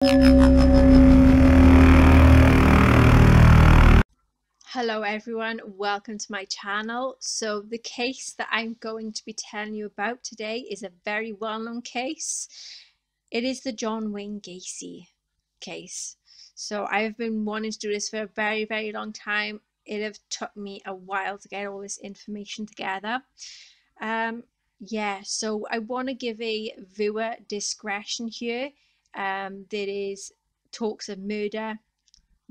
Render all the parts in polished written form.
Hello everyone, welcome to my channel. So the case that I'm going to be telling you about today is a very well-known case. It is the John Wayne Gacy case. So I've been wanting to do this for a very long time. It have took me a while to get all this information together. So I want to give a viewer discretion here. That is talks of murder,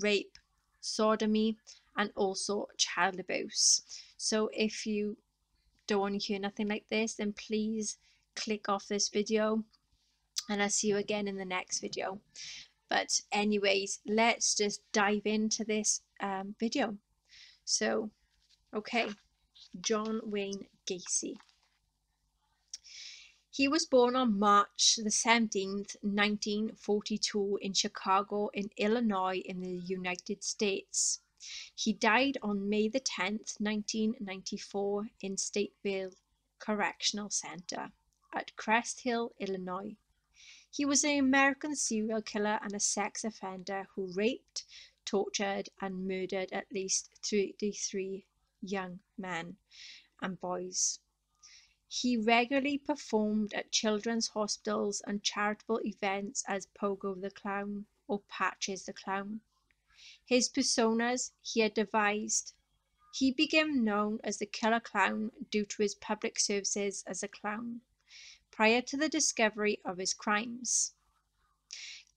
rape, sodomy, and also child abuse. So if you don't want to hear nothing like this, then please click off this video and I'll see you again in the next video. But anyways, let's just dive into this video. So, okay, John Wayne Gacy. He was born on March the 17th, 1942 in Chicago in Illinois in the United States. He died on May the 10th, 1994 in Stateville Correctional Center at Crest Hill, Illinois. He was an American serial killer and a sex offender who raped, tortured, and murdered at least 33 young men and boys. He regularly performed at children's hospitals and charitable events as Pogo the Clown or Patches the Clown. His personas he had devised. He became known as the Killer Clown due to his public services as a clown, prior to the discovery of his crimes.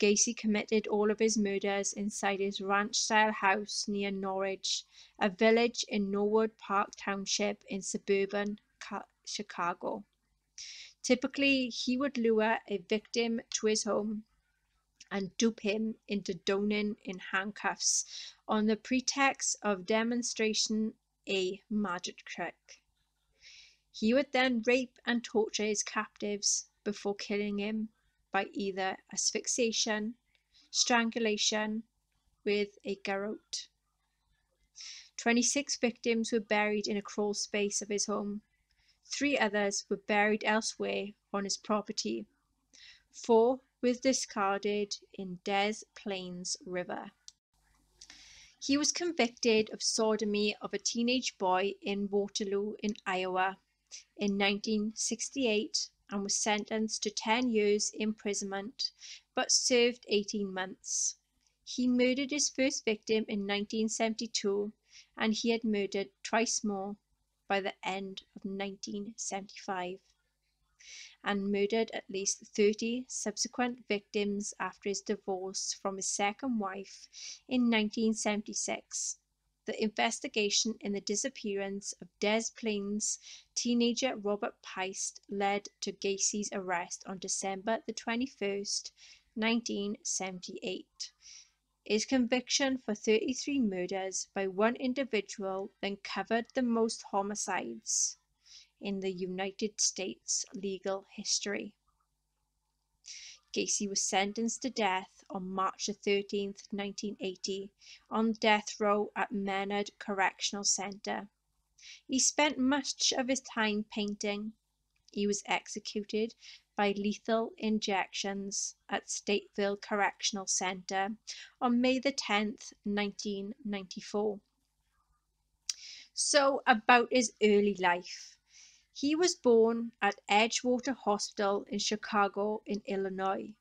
Gacy committed all of his murders inside his ranch-style house near Norridge, a village in Norwood Park Township in suburban Chicago. Typically, he would lure a victim to his home and dupe him into donning in handcuffs on the pretext of demonstrating a magic trick. He would then rape and torture his captives before killing him by either asphyxiation, strangulation with a garrote. 26 victims were buried in a crawl space of his home. 3 others were buried elsewhere on his property. 4 was discarded in Des Plaines River. He was convicted of sodomy of a teenage boy in Waterloo in Iowa in 1968 and was sentenced to 10 years imprisonment but served 18 months. He murdered his first victim in 1972 and he had murdered twice more by the end of 1975 and murdered at least 30 subsequent victims after his divorce from his second wife in 1976. The investigation in the disappearance of Des Plaines teenager Robert Peist led to Gacy's arrest on December the 21st, 1978. His conviction for 33 murders by one individual then covered the most homicides in the United States legal history. Gacy was sentenced to death on March 13, 1980, on death row at Menard Correctional Center. He spent much of his time painting. He was executed by lethal injections at Stateville Correctional Center on May 10, 1994. So, about his early life. He was born at Edgewater Hospital in Chicago in Illinois,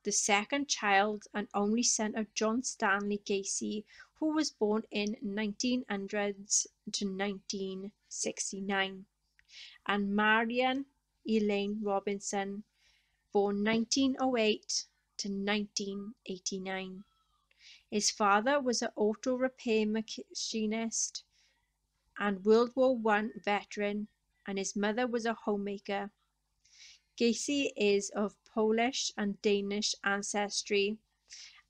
the second child and only son of John Stanley Gacy, who was born in 1900s to 1969, and Marian Elaine Robinson, born 1908 to 1989. His father was an auto repair machinist and World War I veteran, and his mother was a homemaker. Gacy is of Polish and Danish ancestry,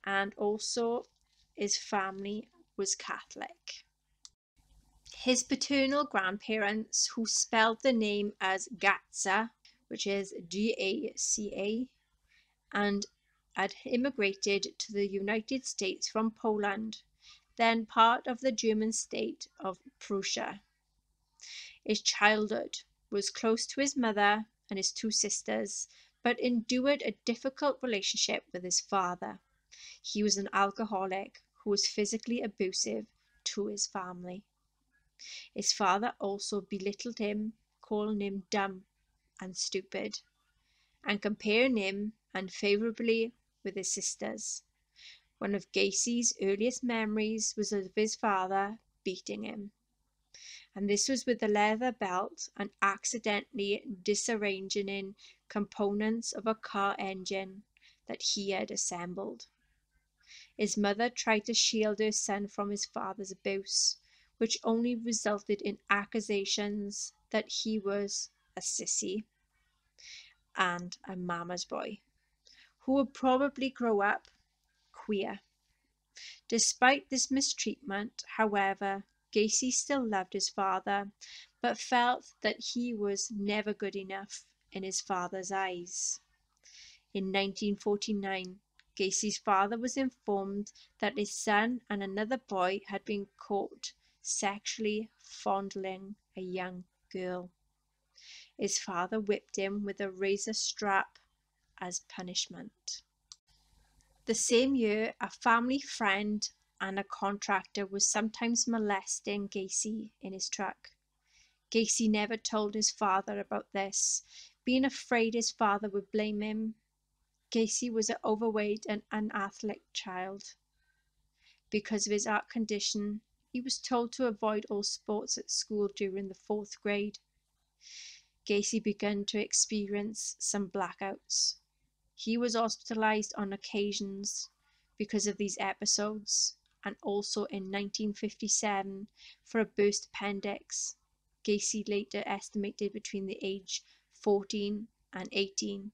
and also his family was Catholic. His paternal grandparents, who spelled the name as Gatza, which is Gaca, and had immigrated to the United States from Poland, then part of the German state of Prussia. His childhood was close to his mother and his 2 sisters, but endured a difficult relationship with his father. He was an alcoholic who was physically abusive to his family. His father also belittled him, calling him dumb and stupid, and comparing him unfavorably with his sisters. One of Gacy's earliest memories was of his father beating him, and this was with a leather belt and accidentally disarranging components of a car engine that he had assembled. His mother tried to shield her son from his father's abuse, which only resulted in accusations that he was a sissy and a mama's boy, who would probably grow up queer. Despite this mistreatment, however, Gacy still loved his father, but felt that he was never good enough in his father's eyes. In 1949, Gacy's father was informed that his son and another boy had been caught sexually fondling a young girl. His father whipped him with a razor strap as punishment. The same year, a family friend and a contractor was sometimes molesting Gacy in his truck. Gacy never told his father about this, being afraid his father would blame him. Gacy was an overweight and unathletic child. Because of his heart condition, he was told to avoid all sports at school during the 4th grade. Gacy began to experience some blackouts. He was hospitalized on occasions because of these episodes, and also in 1957 for a burst appendix. Gacy later estimated between the age 14 and 18.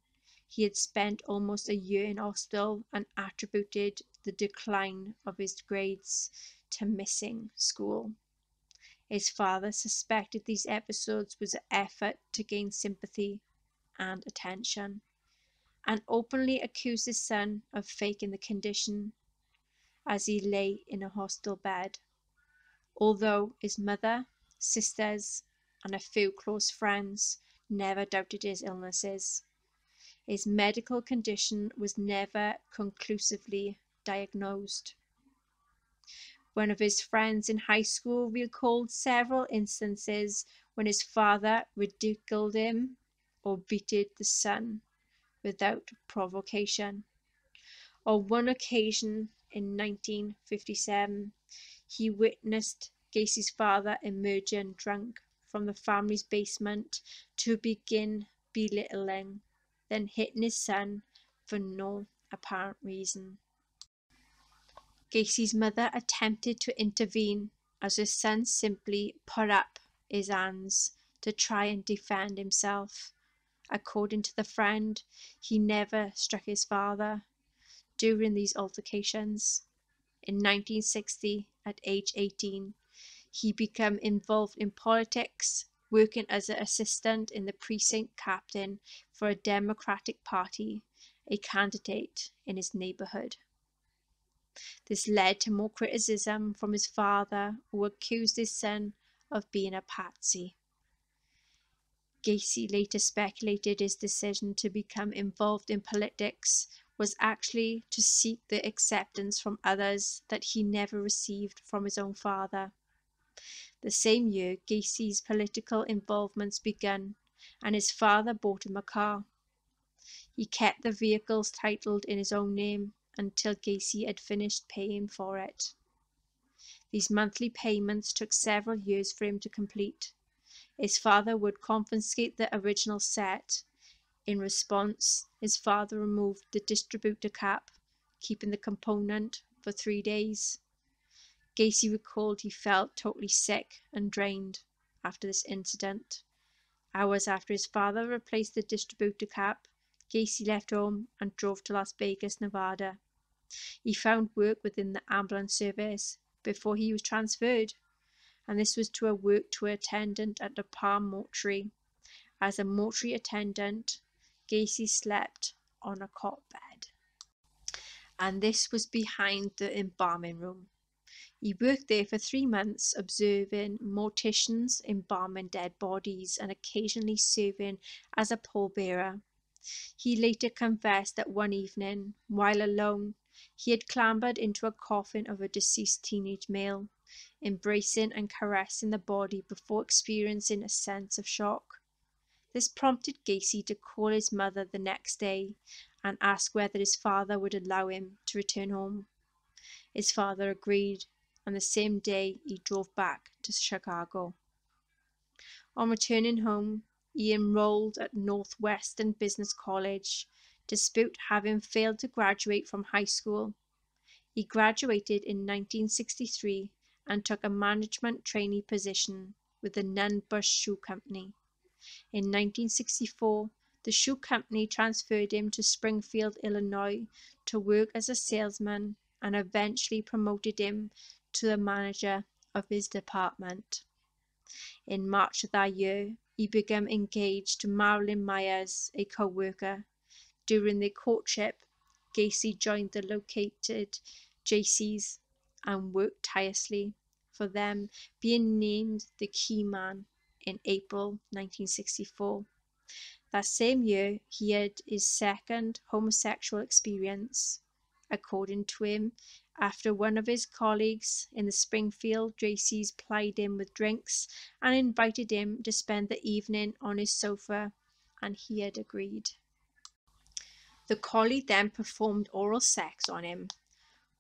He had spent almost a year in hospital and attributed the decline of his grades to missing school. His father suspected these episodes was an effort to gain sympathy and attention, and openly accused his son of faking the condition as he lay in a hospital bed, although his mother, sisters, and a few close friends never doubted his illnesses. His medical condition was never conclusively diagnosed. One of his friends in high school recalled several instances when his father ridiculed him or beated the son without provocation. On one occasion in 1957, he witnessed Gacy's father emerging drunk from the family's basement to begin belittling, then hitting his son for no apparent reason. Gacy's mother attempted to intervene as her son simply put up his hands to try and defend himself. According to the friend, he never struck his father during these altercations. In 1960, at age 18, he became involved in politics, working as an assistant in the precinct captain for a Democratic Party, a candidate in his neighborhood. This led to more criticism from his father, who accused his son of being a patsy. Gacy later speculated his decision to become involved in politics was actually to seek the acceptance from others that he never received from his own father. The same year, Gacy's political involvements began, and his father bought him a car. He kept the vehicles titled in his own name until Gacy had finished paying for it. These monthly payments took several years for him to complete. His father would confiscate the original set. In response, his father removed the distributor cap, keeping the component for 3 days. Gacy recalled he felt totally sick and drained after this incident. Hours after his father replaced the distributor cap, Gacy left home and drove to Las Vegas, Nevada. He found work within the ambulance service before he was transferred, and this was to a work tour attendant at the Palm Mortuary. As a mortuary attendant, Gacy slept on a cot bed, and this was behind the embalming room. He worked there for 3 months, observing morticians embalming dead bodies and occasionally serving as a pallbearer. He later confessed that one evening, while alone, He had clambered into a coffin of a deceased teenage male, embracing and caressing the body before experiencing a sense of shock. This prompted Gacy to call his mother the next day and ask whether his father would allow him to return home. His father agreed, and the same day he drove back to Chicago. On returning home, he enrolled at Northwestern Business College, despite having failed to graduate from high school. He graduated in 1963 and took a management trainee position with the Nunn Bush Shoe Company. In 1964, the shoe company transferred him to Springfield, Illinois, to work as a salesman and eventually promoted him to the manager of his department. In March of that year, he became engaged to Marilyn Myers, a co-worker. During their courtship, Gacy joined the located Jaycees and worked tirelessly for them, being named the key man in April 1964. That same year, he had his second homosexual experience, according to him, after one of his colleagues in the Springfield Jaycees plied him with drinks and invited him to spend the evening on his sofa, and he had agreed. The colleague then performed oral sex on him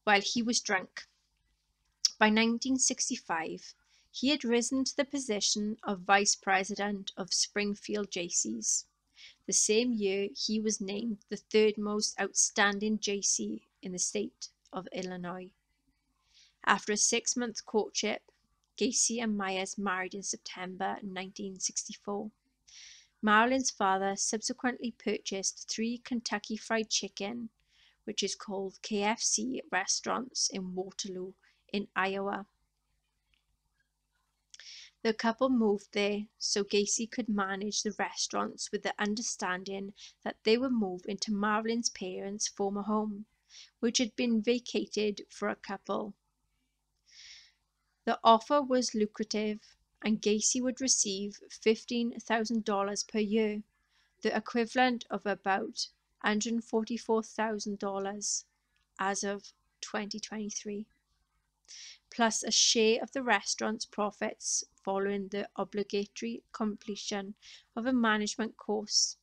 while he was drunk. By 1965, he had risen to the position of vice president of Springfield Jaycees. The same year, he was named the third most outstanding Gacy in the state of Illinois. After a 6-month courtship, Gacy and Myers married in September 1964. Marilyn's father subsequently purchased 3 Kentucky Fried Chicken, which is called KFC, restaurants in Waterloo, in Iowa. The couple moved there so Gacy could manage the restaurants with the understanding that they would move into Marilyn's parents' former home, which had been vacated for a couple. The offer was lucrative, and Gacy would receive $15,000 per year, the equivalent of about $144,000 as of 2023. Plus a share of the restaurant's profits following the obligatory completion of a management course.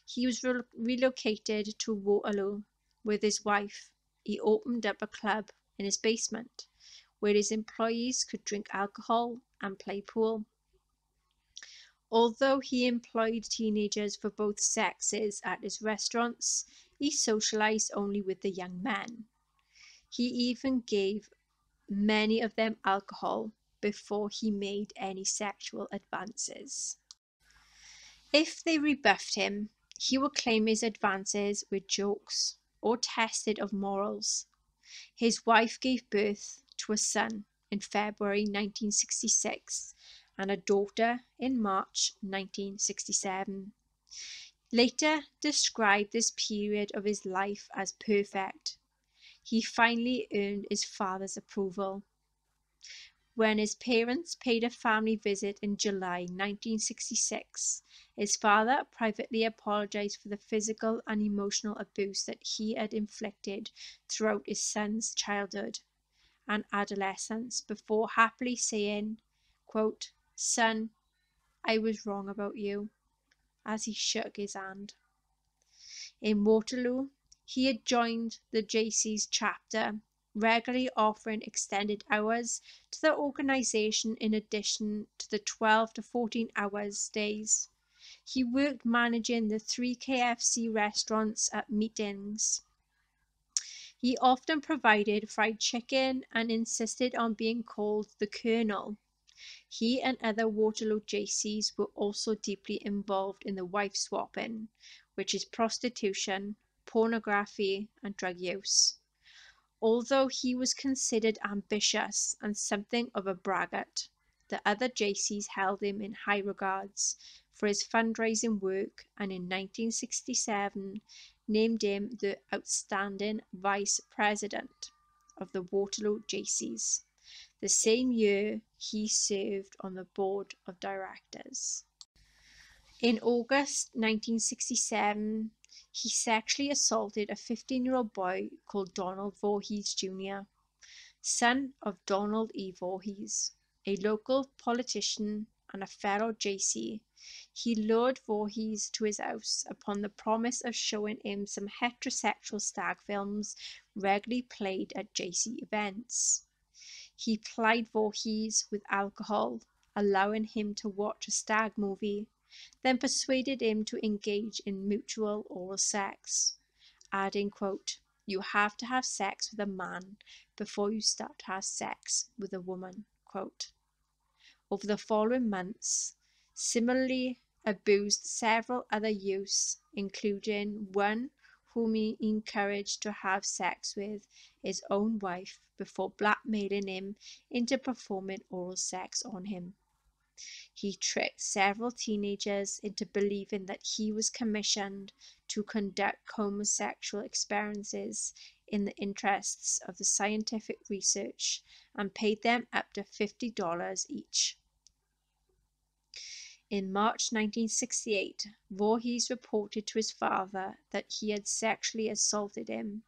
He was relocated to Waterloo with his wife. He opened up a club in his basement where his employees could drink alcohol and play pool. Although he employed teenagers for both sexes at his restaurants, he socialized only with the young men. He even gave many of them alcohol before he made any sexual advances. If they rebuffed him, he would claim his advances were jokes or tested of morals. His wife gave birth to a son in February 1966 and a daughter in March 1967. Later described this period of his life as perfect. He finally earned his father's approval. When his parents paid a family visit in July 1966, his father privately apologized for the physical and emotional abuse that he had inflicted throughout his son's childhood and adolescence before happily saying, quote, "Son, I was wrong about you," as he shook his hand. In Waterloo, he had joined the Jaycees chapter, regularly offering extended hours to the organization in addition to the 12 to 14 hours days. He worked managing the 3 KFC restaurants at meetings. He often provided fried chicken and insisted on being called the Colonel. He and other Waterloo Jaycees were also deeply involved in the wife swapping, which is prostitution, pornography, and drug use. Although he was considered ambitious and something of a braggart, the other Jaycees held him in high regards for his fundraising work and in 1967 named him the outstanding vice president of the Waterloo Jaycees. The same year, he served on the board of directors. In August 1967, He sexually assaulted a 15-year-old boy called Donald Voorhees Jr., son of Donald E. Voorhees, a local politician and a fellow gacy. He lured Voorhees to his house upon the promise of showing him some heterosexual stag films regularly played at gacy events. He plied Voorhees with alcohol, allowing him to watch a stag movie, then persuaded him to engage in mutual oral sex, adding, quote, "You have to have sex with a man before you start to have sex with a woman," quote. Over the following months, similarly abused several other youths, including one whom he encouraged to have sex with his own wife before blackmailing him into performing oral sex on him. He tricked several teenagers into believing that he was commissioned to conduct homosexual experiences in the interests of the scientific research and paid them up to $50 each. In March 1968, Voorhees reported to his father that he had sexually assaulted him.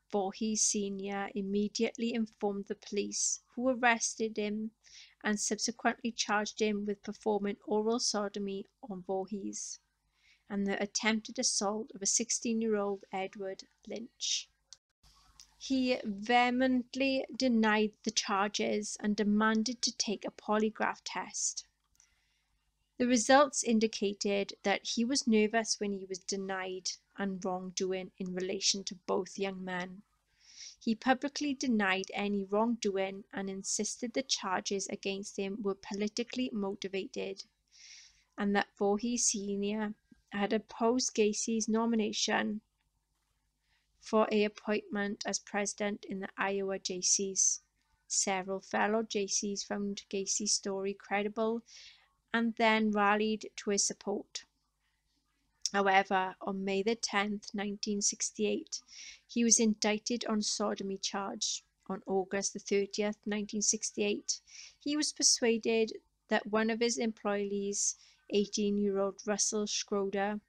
Voorhees Sr. immediately informed the police, who arrested him and subsequently charged him with performing oral sodomy on Voorhees and the attempted assault of a 16-year-old Edward Lynch. He vehemently denied the charges and demanded to take a polygraph test. The results indicated that he was nervous when he was denied and wrongdoing in relation to both young men. He publicly denied any wrongdoing and insisted the charges against him were politically motivated and that Voorhees Sr. had opposed Gacy's nomination for an appointment as president in the Iowa Jaycees. Several fellow Jaycees found Gacy's story credible and then rallied to his support. However, on May 10, 1968, he was indicted on sodomy charge. On August 30, 1968, he was persuaded that one of his employees, 18-year-old Russell Schroeder,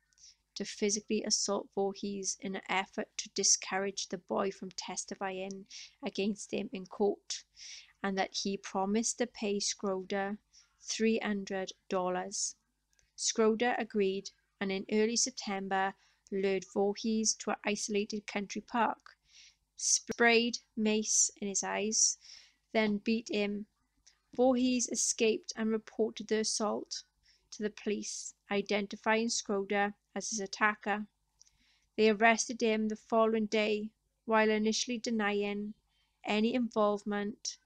to physically assault Voorhees in an effort to discourage the boy from testifying against him in court, and that he promised to pay Schroeder $300. Schroeder agreed, and in early September lured Voorhees to an isolated country park, sprayed mace in his eyes, then beat him. Voorhees escaped and reported the assault to the police, identifying Schroeder as his attacker. They arrested him the following day, while initially denying any involvement.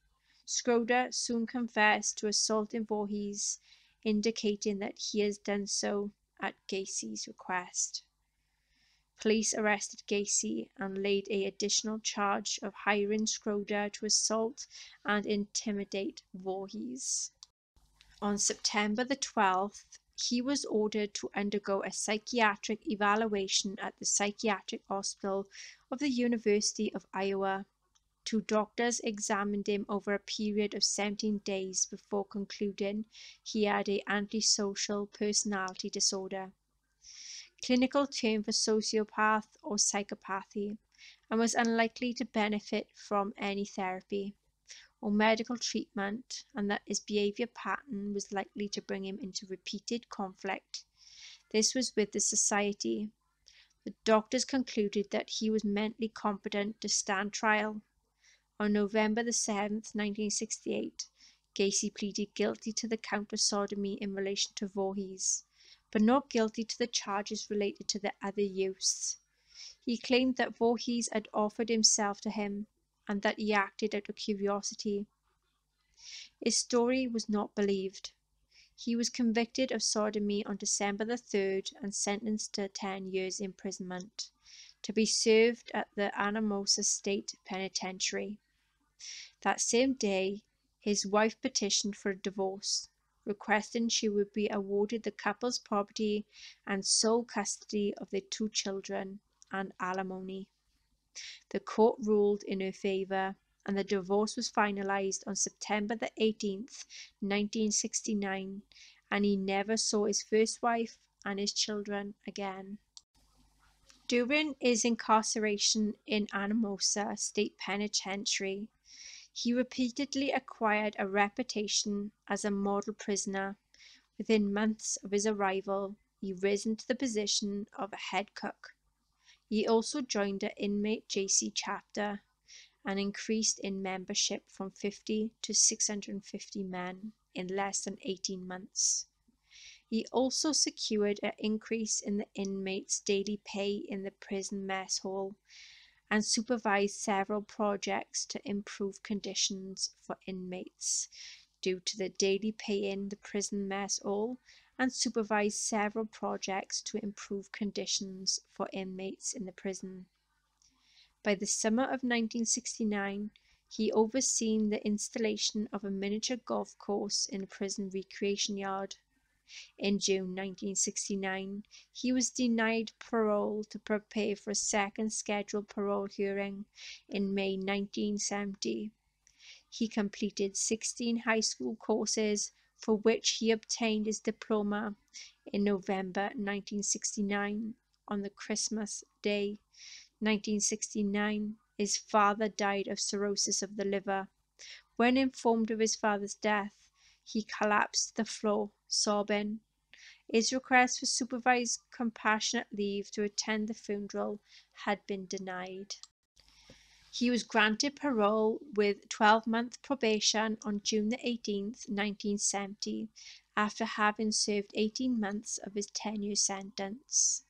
Schroeder soon confessed to assaulting Voorhees, indicating that he has done so at Gacy's request. Police arrested Gacy and laid an additional charge of hiring Schroeder to assault and intimidate Voorhees. On September 12th, he was ordered to undergo a psychiatric evaluation at the Psychiatric Hospital of the University of Iowa. 2 doctors examined him over a period of 17 days before concluding he had an antisocial personality disorder, clinical term for sociopath or psychopathy, and was unlikely to benefit from any therapy or medical treatment, and that his behavior pattern was likely to bring him into repeated conflict. This was with the society. The doctors concluded that he was mentally competent to stand trial. On November 7th, 1968, Gacy pleaded guilty to the count of sodomy in relation to Voorhees, but not guilty to the charges related to the other youths. He claimed that Voorhees had offered himself to him and that he acted out of curiosity. His story was not believed. He was convicted of sodomy on December 3rd and sentenced to 10 years imprisonment, to be served at the Anamosa State Penitentiary. That same day, his wife petitioned for a divorce, requesting she would be awarded the couple's property and sole custody of their 2 children and alimony. The court ruled in her favor, and the divorce was finalized on September 18th, 1969, and he never saw his first wife and his children again. During his incarceration in Anamosa State Penitentiary, he repeatedly acquired a reputation as a model prisoner. Within months of his arrival, he risen to the position of a head cook. He also joined the inmate gacy chapter and increased in membership from 50 to 650 men in less than 18 months. He also secured an increase in the inmates' daily pay in the prison mess hall and supervised several projects to improve conditions for inmates due to the daily pay in the prison mess hall, and supervised several projects to improve conditions for inmates in the prison. By the summer of 1969, he overseen the installation of a miniature golf course in the prison recreation yard. In June 1969, he was denied parole to prepare for a second scheduled parole hearing in May 1970. He completed 16 high school courses, for which he obtained his diploma in November 1969. On the Christmas Day 1969, his father died of cirrhosis of the liver. When informed of his father's death, he collapsed to the floor, sobbing. His request for supervised compassionate leave to attend the funeral had been denied. He was granted parole with 12-month probation on June 18, 1970, after having served 18 months of his 10-year sentence.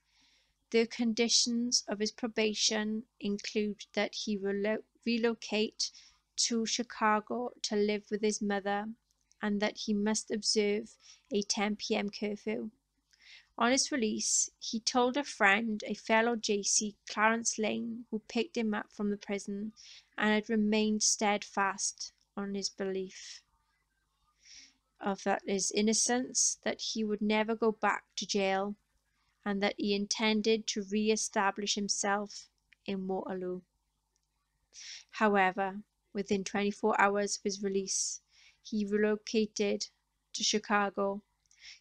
The conditions of his probation include that he relocate to Chicago to live with his mother, and that he must observe a 10 p.m. curfew. On his release, he told a friend, a fellow gacy, Clarence Lane, who picked him up from the prison, and had remained steadfast on his belief of that his innocence, that he would never go back to jail, and that he intended to re-establish himself in Waterloo. However, within 24 hours of his release, he relocated to Chicago.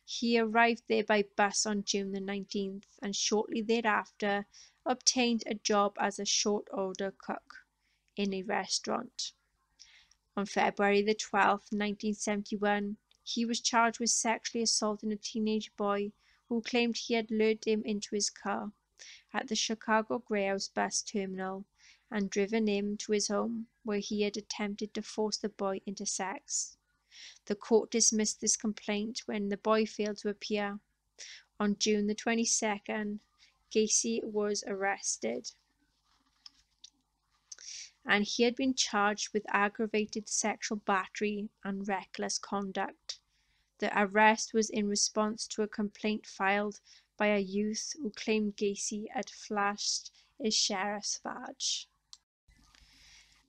He arrived there by bus on June the 19th, and shortly thereafter obtained a job as a short-order cook in a restaurant. On February the 12th, 1971, he was charged with sexually assaulting a teenage boy who claimed he had lured him into his car at the Chicago Greyhouse bus terminal and driven him to his home, where he had attempted to force the boy into sex. The court dismissed this complaint when the boy failed to appear. On June the 22nd, Gacy was arrested, and he had been charged with aggravated sexual battery and reckless conduct. The arrest was in response to a complaint filed by a youth who claimed Gacy had flashed his sheriff's badge,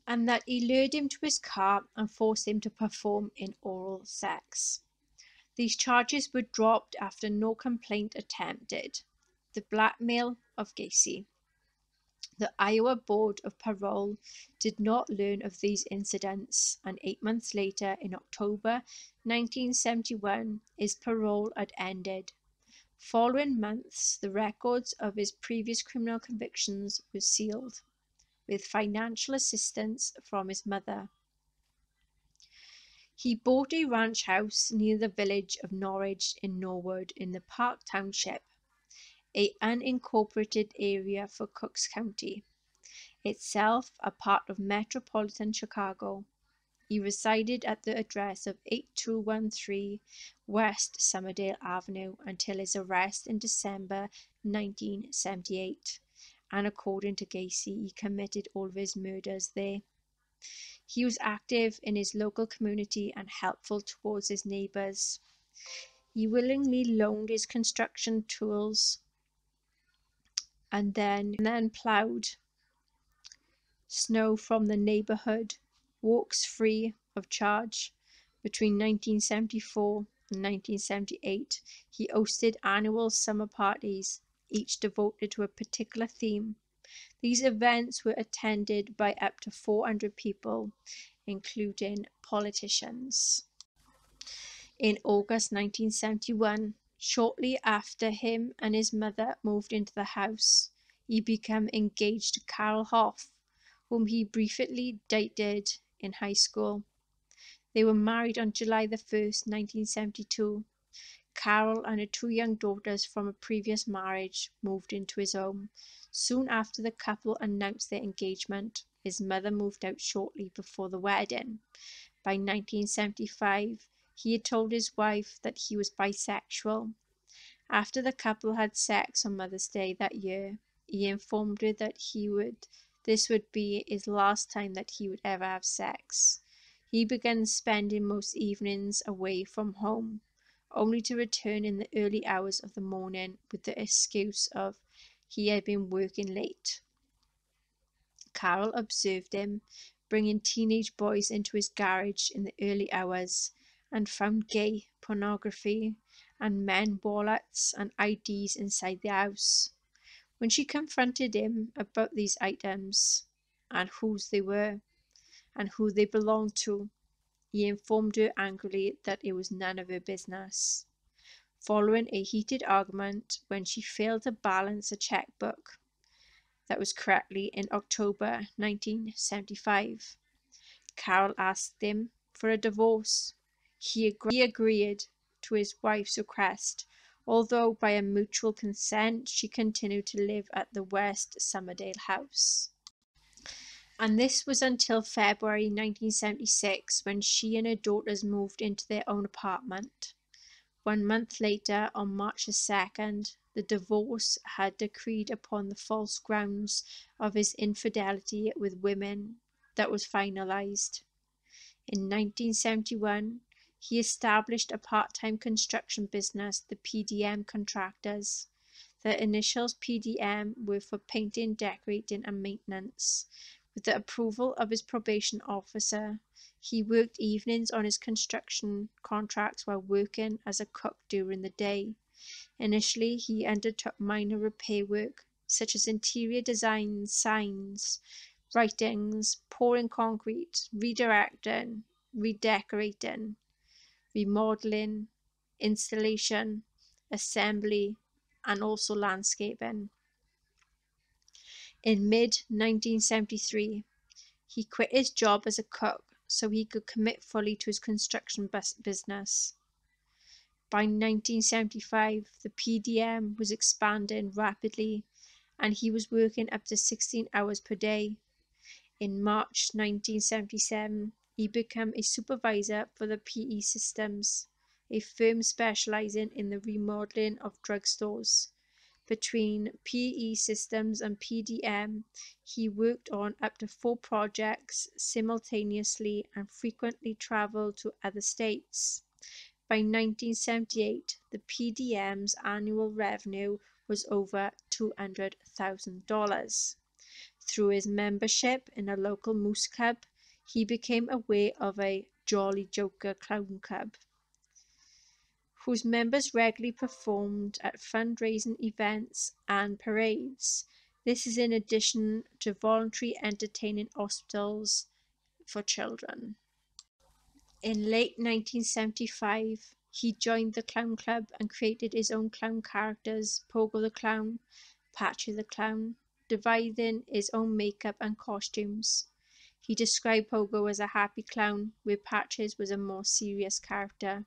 and that he lured him to his car and forced him to perform in oral sex. These charges were dropped after no complaint attempted. The blackmail of Gacy. The Iowa Board of Parole did not learn of these incidents, and 8 months later, in October 1971, his parole had ended. Following months, the records of his previous criminal convictions were sealed, with financial assistance from his mother. He bought a ranch house near the village of Norridge in Norwood in the Park Township, an unincorporated area for Cooks County, itself a part of metropolitan Chicago. He resided at the address of 8213 West Summerdale Avenue until his arrest in December 1978, and according to Gacy, he committed all of his murders there. He was active in his local community and helpful towards his neighbors. He willingly loaned his construction tools and then plowed snow from the neighborhood, walks free of charge. Between 1974 and 1978, he hosted annual summer parties, each devoted to a particular theme. These events were attended by up to 400 people, including politicians. In August 1971, shortly after him and his mother moved into the house, he became engaged to Carol Hoff, whom he briefly dated in high school. They were married on July 1st, 1972. Carol and her two young daughters from a previous marriage moved into his home. Soon after the couple announced their engagement, his mother moved out shortly before the wedding. By 1975, he had told his wife that he was bisexual. After the couple had sex on Mother's Day that year, he informed her that this would be his last time that he would ever have sex. He began spending most evenings away from home, only to return in the early hours of the morning with the excuse of he had been working late. Carol observed him bringing teenage boys into his garage in the early hours and found gay pornography and men wallets and IDs inside the house. When she confronted him about these items and whose they were and who they belonged to, he informed her angrily that it was none of her business. Following a heated argument when she failed to balance a checkbook that was correctly in October 1975, Carol asked him for a divorce. He agreed to his wife's request, although by a mutual consent she continued to live at the West Somerdale house. And this was until February 1976, when she and her daughters moved into their own apartment. 1 month later, on March 2nd, the divorce had decreed upon the false grounds of his infidelity with women that was finalized. In 1971, he established a part-time construction business, the PDM Contractors. The initials PDM were for painting, decorating, and maintenance. With the approval of his probation officer, he worked evenings on his construction contracts while working as a cook during the day. Initially, he undertook minor repair work, such as interior design, signs, writings, pouring concrete, redirecting, redecorating, remodeling, installation, assembly, and also landscaping. In mid-1973, he quit his job as a cook so he could commit fully to his construction business. By 1975, the PDM was expanding rapidly and he was working up to 16 hours per day. In March 1977, he became a supervisor for the PE Systems, a firm specializing in the remodeling of drugstores. Between PE Systems and PDM, he worked on up to 4 projects simultaneously and frequently traveled to other states. By 1978, the PDM's annual revenue was over $200,000. Through his membership in a local moose club, he became aware of a Jolly Joker clown club, whose members regularly performed at fundraising events and parades. This is in addition to voluntary entertaining hospitals for children. In late 1975, he joined the Clown Club and created his own clown characters, Pogo the Clown, Patchy the Clown, devising his own makeup and costumes. He described Pogo as a happy clown, where Patches was a more serious character.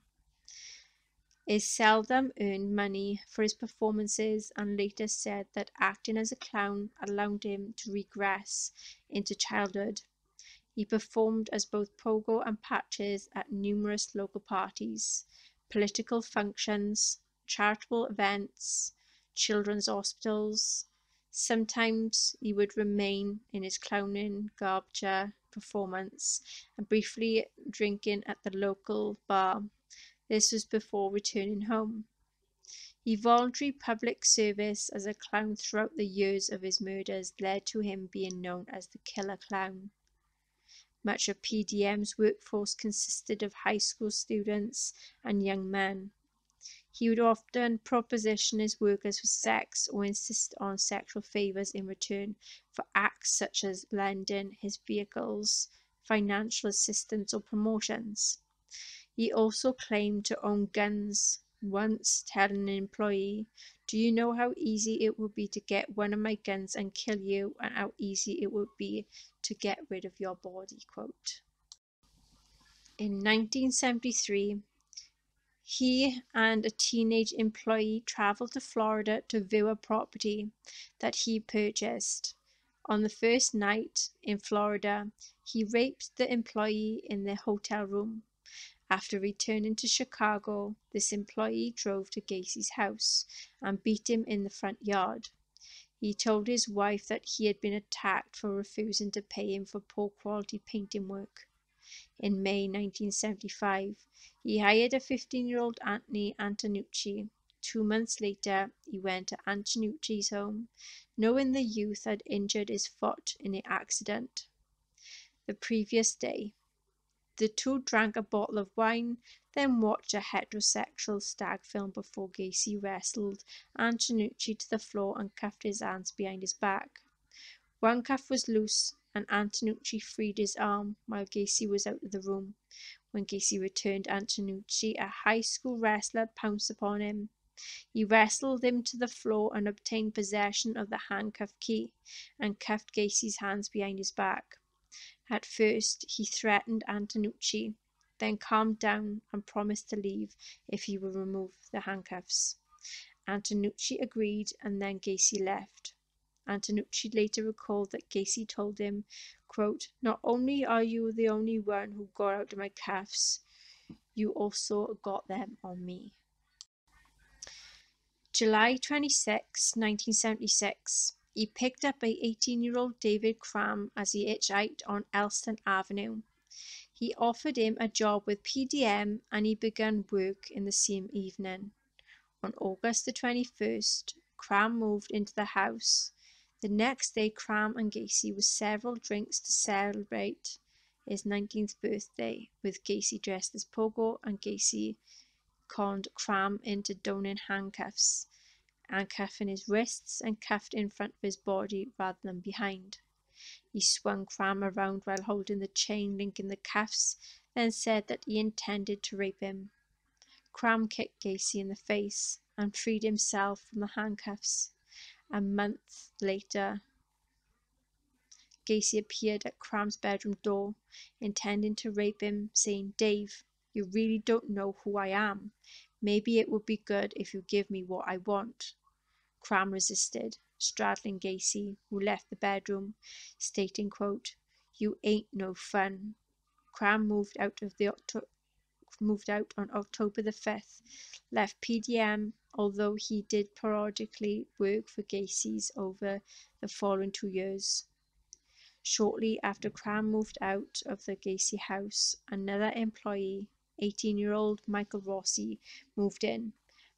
He seldom earned money for his performances and later said that acting as a clown allowed him to regress into childhood. He performed as both Pogo and Patches at numerous local parties, political functions, charitable events, children's hospitals. Sometimes he would remain in his clowning garbage performance and briefly drinking at the local bar. This was before returning home. His voluntary public service as a clown throughout the years of his murders led to him being known as the Killer Clown. Much of PDM's workforce consisted of high school students and young men. He would often proposition his workers for sex or insist on sexual favors in return for acts such as lending his vehicles, financial assistance, or promotions. He also claimed to own guns, once telling an employee, "Do you know how easy it would be to get one of my guns and kill you, and how easy it would be to get rid of your body?" Quote. In 1973, he and a teenage employee traveled to Florida to view a property that he purchased. On the first night in Florida, he raped the employee in the hotel room. After returning to Chicago, this employee drove to Gacy's house and beat him in the front yard. He told his wife that he had been attacked for refusing to pay him for poor quality painting work. In May 1975, he hired a 15-year-old Anthony Antonucci. 2 months later, he went to Antonucci's home, knowing the youth had injured his foot in the accident. The previous day, the two drank a bottle of wine, then watched a heterosexual stag film before Gacy wrestled Antonucci to the floor and cuffed his hands behind his back. One cuff was loose, and Antonucci freed his arm while Gacy was out of the room. When Gacy returned, Antonucci, a high school wrestler, pounced upon him. He wrestled him to the floor and obtained possession of the handcuff key and cuffed Gacy's hands behind his back. At first, he threatened Antonucci, then calmed down and promised to leave if he would remove the handcuffs. Antonucci agreed, and then Gacy left. Antonucci later recalled that Gacy told him, quote, "Not only are you the only one who got out of my cuffs, you also got them on me." July 26, 1976. He picked up a 18-year-old David Cram as he hitchhiked on Elston Avenue. He offered him a job with PDM and he began work in the same evening. On August the 21st, Cram moved into the house. The next day, Cram and Gacy with several drinks to celebrate his 19th birthday, with Gacy dressed as Pogo, and Gacy conned Cram into donning handcuffs, handcuffing his wrists and cuffed in front of his body rather than behind. He swung Cram around while holding the chain linking the cuffs, then said that he intended to rape him. Cram kicked Gacy in the face and freed himself from the handcuffs. A month later, Gacy appeared at Cram's bedroom door, intending to rape him, saying, "Dave, you really don't know who I am. Maybe it would be good if you give me what I want." Cram resisted, straddling Gacy, who left the bedroom, stating, quote, "You ain't no fun." Cram moved out on October the 5th, left PDM, although he did periodically work for Gacy's over the following 2 years. Shortly after Cram moved out of the Gacy house, another employee, 18-year-old Michael Rossi, moved in.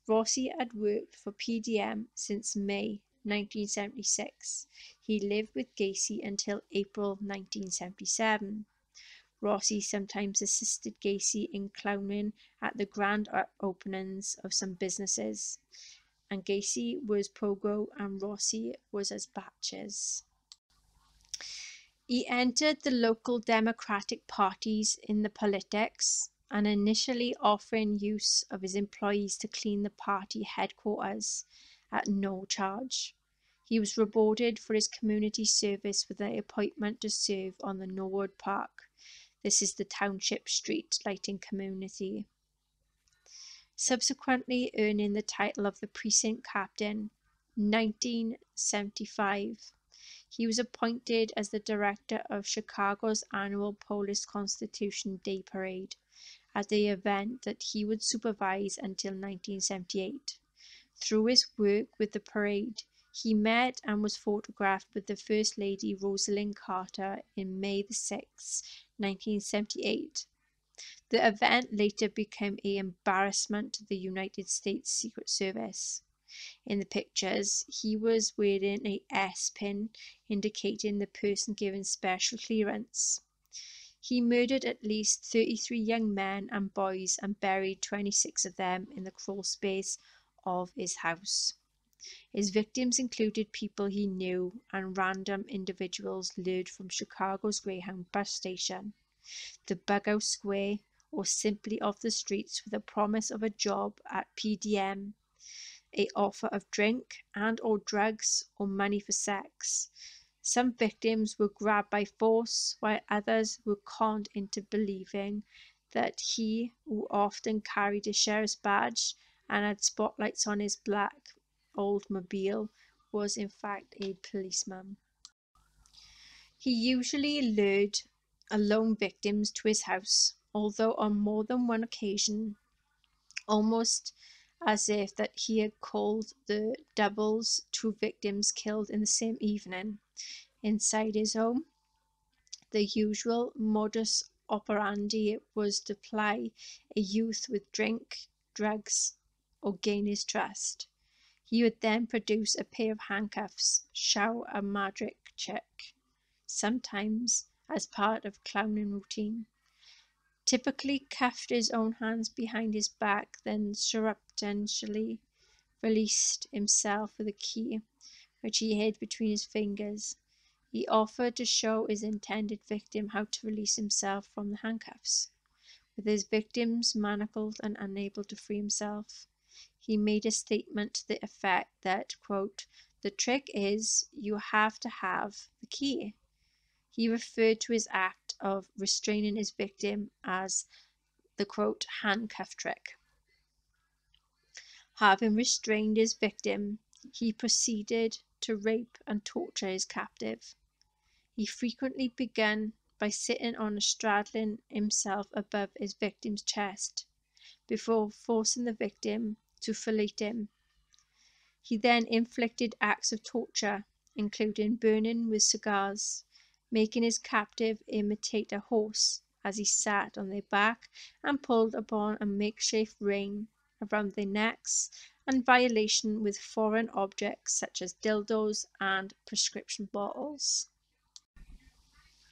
Rossi had worked for PDM since May 1976. He lived with Gacy until April 1977. Rossi sometimes assisted Gacy in clowning at the grand openings of some businesses, and Gacy was Pogo and Rossi was as Batches. He entered the local Democratic parties in the politics and initially offering use of his employees to clean the party headquarters at no charge. He was rewarded for his community service with an appointment to serve on the Norwood Park. This is the township street lighting community. Subsequently earning the title of the precinct captain, 1975. He was appointed as the director of Chicago's annual Police Constitution Day Parade, at the event that he would supervise until 1978. Through his work with the parade, he met and was photographed with the First Lady Rosalind Carter in May 6, 1978. The event later became an embarrassment to the United States Secret Service. In the pictures, he was wearing a S pin indicating the person given special clearance. He murdered at least 33 young men and boys and buried 26 of them in the crawl space of his house. His victims included people he knew and random individuals lured from Chicago's Greyhound bus station, the Bughouse Square, or simply off the streets with a promise of a job at PDM, a offer of drink and or drugs or money for sex. Some victims were grabbed by force, while others were conned into believing that he, who often carried a sheriff's badge and had spotlights on his black Oldsmobile, was in fact a policeman. He usually lured lone victims to his house, although on more than one occasion, almost as if that he had called the doubles, two victims killed in the same evening inside his home. The usual modus operandi was to ply a youth with drink, drugs, or gain his trust. He would then produce a pair of handcuffs, show a magic trick, sometimes as part of clowning routine. Typically cuffed his own hands behind his back, then surreptitiously released himself with a key, which he hid between his fingers. He offered to show his intended victim how to release himself from the handcuffs. With his victims manacled and unable to free himself, he made a statement to the effect that, quote, "The trick is you have to have the key." He referred to his act of restraining his victim as the, quote, "handcuff trick." Having restrained his victim, he proceeded to rape and torture his captive. He frequently began by sitting on a straddling himself above his victim's chest before forcing the victim to fillet him. He then inflicted acts of torture, including burning with cigars, making his captive imitate a horse as he sat on their back and pulled upon a makeshift ring around their necks, and violation with foreign objects such as dildos and prescription bottles.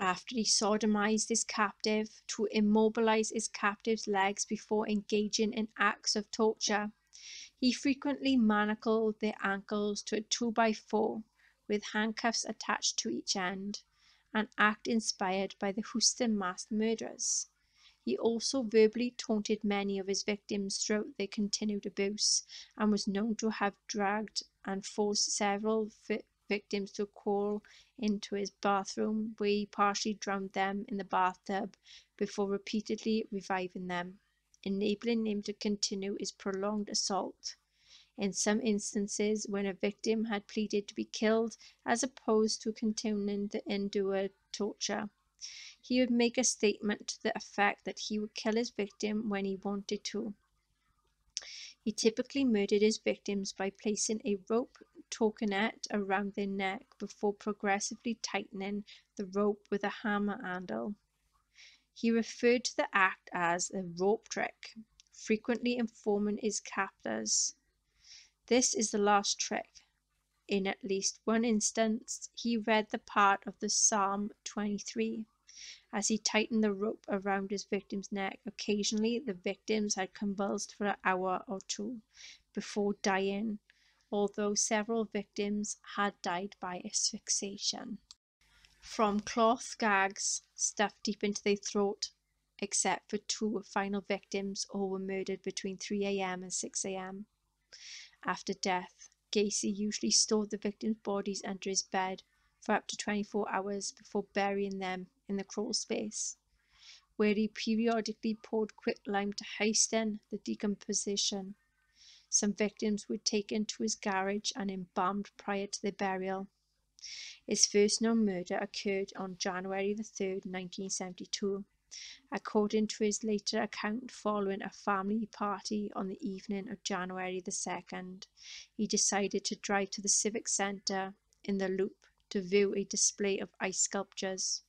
After he sodomized his captive, to immobilize his captive's legs before engaging in acts of torture, he frequently manacled their ankles to a 2x4 with handcuffs attached to each end, an act inspired by the Houston mass murderers. He also verbally taunted many of his victims throughout their continued abuse, and was known to have dragged and forced several victims to crawl into his bathroom, where he partially drowned them in the bathtub before repeatedly reviving them, enabling him to continue his prolonged assault. In some instances, when a victim had pleaded to be killed as opposed to continuing to endure torture, he would make a statement to the effect that he would kill his victim when he wanted to. He typically murdered his victims by placing a rope tourniquet around their neck before progressively tightening the rope with a hammer handle. He referred to the act as the rope trick, frequently informing his captors, "This is the last trick." In at least one instance, he read the part of the Psalm 23 as he tightened the rope around his victim's neck. Occasionally, the victims had convulsed for an hour or two before dying, although several victims had died by asphyxiation from cloth gags stuffed deep into their throat, except for two final victims, all were murdered between 3 a.m. and 6 a.m. After death, Gacy usually stored the victims' bodies under his bed for up to 24 hours before burying them in the crawl space, where he periodically poured quicklime to hasten the decomposition. Some victims were taken to his garage and embalmed prior to their burial. His first known murder occurred on January 3, 1972, according to his later account. Following a family party on the evening of January 2nd, he decided to drive to the Civic Center in the Loop to view a display of ice sculptures.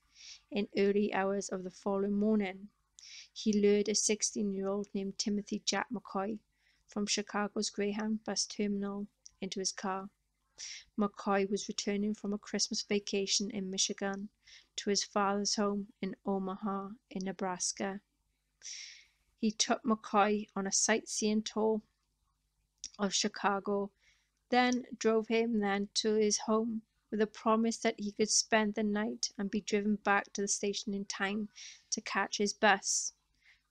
In early hours of the following morning, he lured a 16-year-old named Timothy Jack McCoy from Chicago's Greyhound bus terminal into his car. McCoy was returning from a Christmas vacation in Michigan to his father's home in Omaha, in Nebraska. He took McCoy on a sightseeing tour of Chicago, then drove him to his home with a promise that he could spend the night and be driven back to the station in time to catch his bus.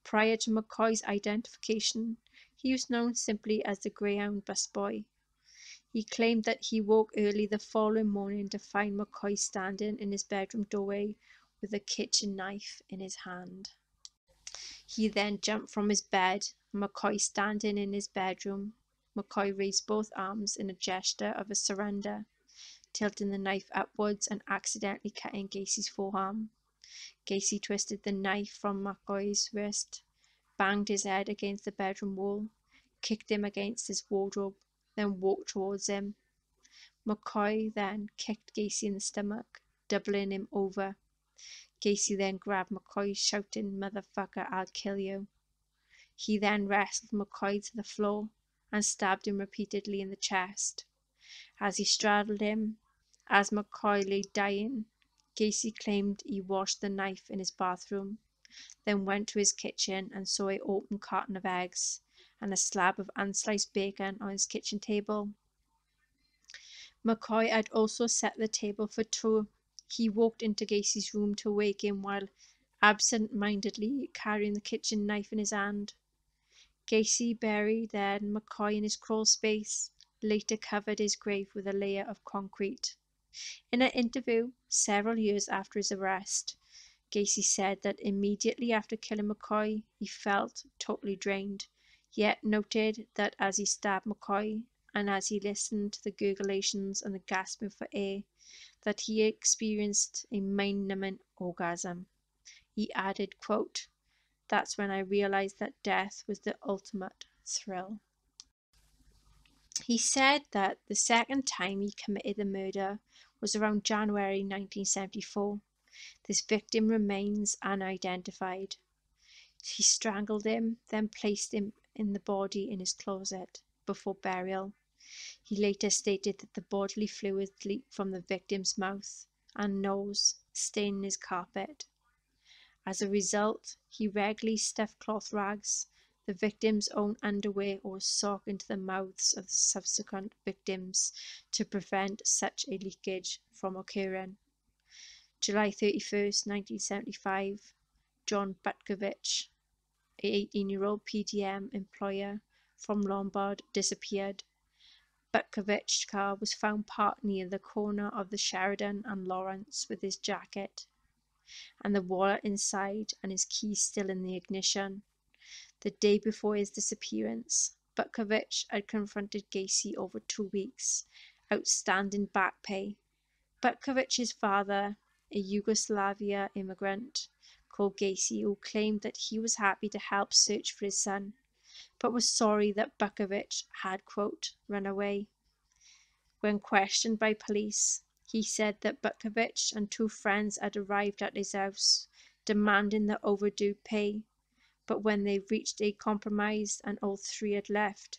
Prior to McCoy's identification, he was known simply as the Greyhound busboy. He claimed that he woke early the following morning to find McCoy standing in his bedroom doorway with a kitchen knife in his hand. He then jumped from his bed, McCoy standing in his bedroom. McCoy raised both arms in a gesture of a surrender, tilting the knife upwards and accidentally cutting Gacy's forearm. Gacy twisted the knife from McCoy's wrist, banged his head against the bedroom wall, kicked him against his wardrobe, then walked towards him. McCoy then kicked Gacy in the stomach, doubling him over. Gacy then grabbed McCoy, shouting, "Motherfucker, I'll kill you." He then wrestled McCoy to the floor and stabbed him repeatedly in the chest. As he straddled him, as McCoy lay dying, Gacy claimed he washed the knife in his bathroom, then went to his kitchen and saw an open carton of eggs and a slab of unsliced bacon on his kitchen table. McCoy had also set the table for two. He walked into Gacy's room to wake him while absent-mindedly carrying the kitchen knife in his hand. Gacy buried then McCoy in his crawl space, later covered his grave with a layer of concrete. In an interview several years after his arrest, Gacy said that immediately after killing McCoy, he felt totally drained, yet noted that as he stabbed McCoy and as he listened to the gurgulations and the gasping for air, that he experienced a mind-numbing orgasm. He added, quote, "That's when I realized that death was the ultimate thrill." He said that the second time he committed the murder was around January 1974. This victim remains unidentified. He strangled him, then placed him in the body in his closet before burial. He later stated that the bodily fluids leaked from the victim's mouth and nose, staining his carpet. As a result, he regularly stuffed cloth rags, the victim's own underwear or sock into the mouths of the subsequent victims to prevent such a leakage from occurring. July 31st, 1975, John Butkovich, an 18-year-old PDM employer from Lombard, disappeared. Butkovich's car was found parked near the corner of the Sheridan and Lawrence with his jacket and the wallet inside and his keys still in the ignition. The day before his disappearance, Butkovich had confronted Gacy over 2 weeks, outstanding back pay. Butkovich's father, a Yugoslavia immigrant, called Gacy, who claimed that he was happy to help search for his son, but was sorry that Butkovich had, quote, run away. When questioned by police, he said that Butkovich and two friends had arrived at his house, demanding the overdue pay, but when they reached a compromise and all three had left.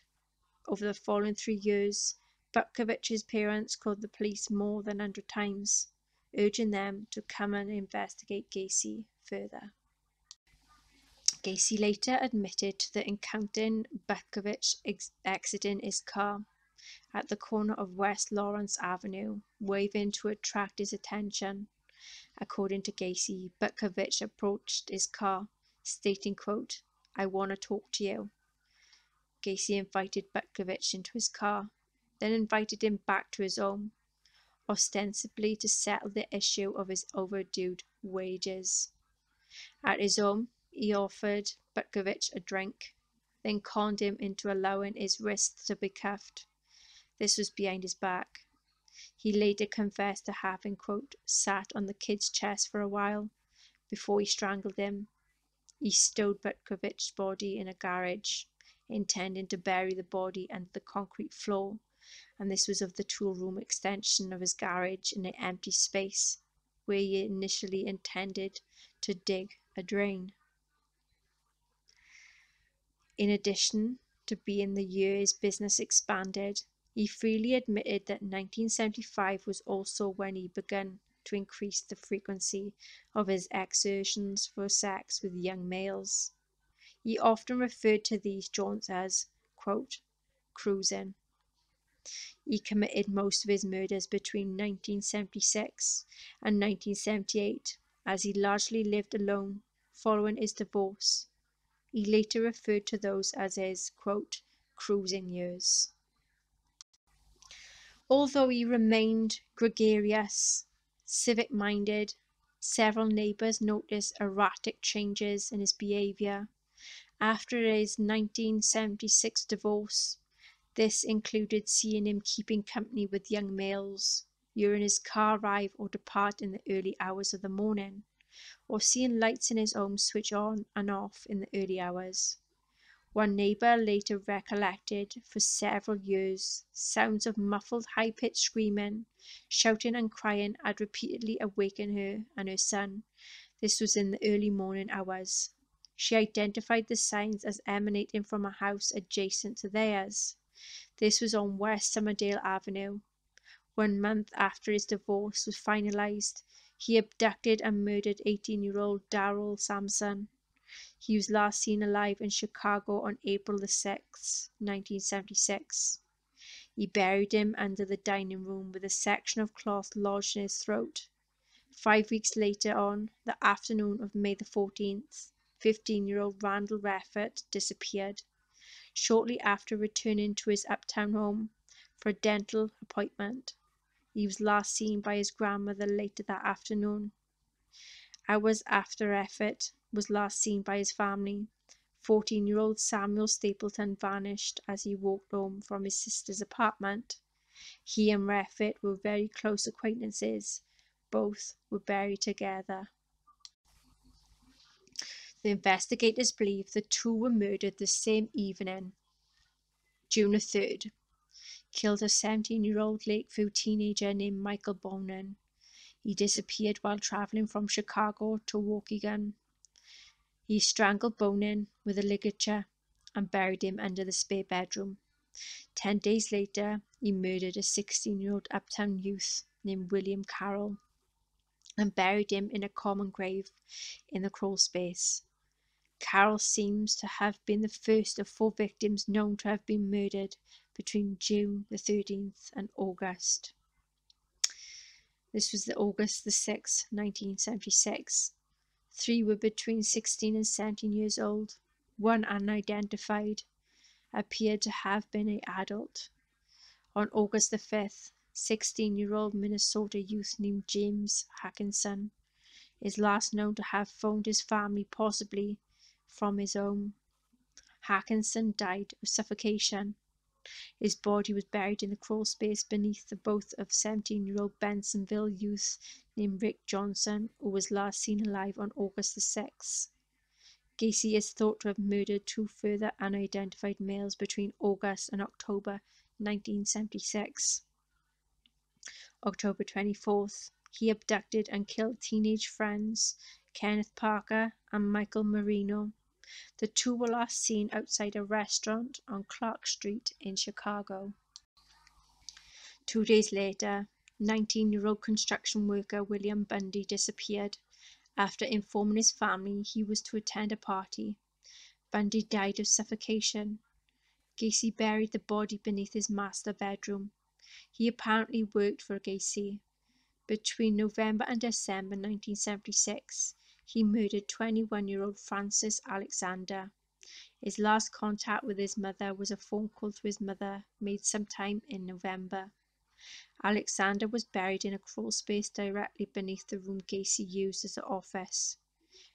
Over the following 3 years, Butkovich's parents called the police more than 100 times, urging them to come and investigate Gacy further. Gacy later admitted to encountering Butkovich exiting his car at the corner of West Lawrence Avenue, waving to attract his attention. According to Gacy, Butkovich approached his car, stating, quote, "I want to talk to you." Gacy invited Butkovich into his car, then invited him back to his home, ostensibly to settle the issue of his overdue wages. At his home, he offered Butkovich a drink, then conned him into allowing his wrists to be cuffed. This was behind his back. He later confessed to having, quote, sat on the kid's chest for a while before he strangled him. He stowed Butkovich's body in a garage, intending to bury the body under the concrete floor, and this was of the tool room extension of his garage in an empty space where he initially intended to dig a drain. In addition to being the year his business expanded, he freely admitted that 1975 was also when he began to increase the frequency of his exertions for sex with young males. He often referred to these jaunts as, quote, cruising. He committed most of his murders between 1976 and 1978, as he largely lived alone following his divorce. He later referred to those as his, quote, cruising years. Although he remained gregarious, civic-minded, several neighbours noticed erratic changes in his behaviour. After his 1976 divorce, this included seeing him keeping company with young males, hearing his car arrive or depart in the early hours of the morning, or seeing lights in his home switch on and off in the early hours. One neighbour later recollected for several years sounds of muffled high-pitched screaming, shouting and crying had repeatedly awakened her and her son. This was in the early morning hours. She identified the signs as emanating from a house adjacent to theirs. This was on West Somerdale Avenue. 1 month after his divorce was finalised, he abducted and murdered 18-year-old Darrell Sampson. He was last seen alive in Chicago on April the 6th, 1976. He buried him under the dining room with a section of cloth lodged in his throat. 5 weeks later, on the afternoon of May the 14th, 15-year-old Randall Reffert disappeared. Shortly after returning to his uptown home for a dental appointment, he was last seen by his grandmother later that afternoon. Hours after Reffert was last seen by his family, 14-year-old Samuel Stapleton vanished as he walked home from his sister's apartment. He and Reffert were very close acquaintances. Both were buried together. The investigators believe the two were murdered the same evening, June the 3rd. Killed a 17-year-old Lakeview teenager named Michael Bonin. He disappeared while travelling from Chicago to Waukegan. He strangled Bonin with a ligature and buried him under the spare bedroom. 10 days later, he murdered a 16-year-old uptown youth named William Carroll and buried him in a common grave in the crawl space. Carroll seems to have been the first of 4 victims known to have been murdered between June the 13th and August. This was the August the 6th, 1976. 3 were between 16 and 17 years old. 1 unidentified appeared to have been an adult. On August the 5th, 16-year-old Minnesota youth named James Hackinson is last known to have phoned his family, possibly from his home. Hackinson died of suffocation. His body was buried in the crawl space beneath the boat of 17-year-old Bensonville youth named Rick Johnson, who was last seen alive on August the 6th. Gacy is thought to have murdered 2 further unidentified males between August and October 1976. October 24th, he abducted and killed teenage friends Kenneth Parker and Michael Marino. The 2 were last seen outside a restaurant on Clark Street in Chicago. 2 days later, 19-year-old construction worker William Bundy disappeared. After informing his family he was to attend a party, Bundy died of suffocation. Gacy buried the body beneath his master bedroom. He apparently worked for Gacy. Between November and December 1976, he murdered 21-year-old Francis Alexander. His last contact with his mother was a phone call to his mother made sometime in November. Alexander was buried in a crawl space directly beneath the room Gacy used as an office.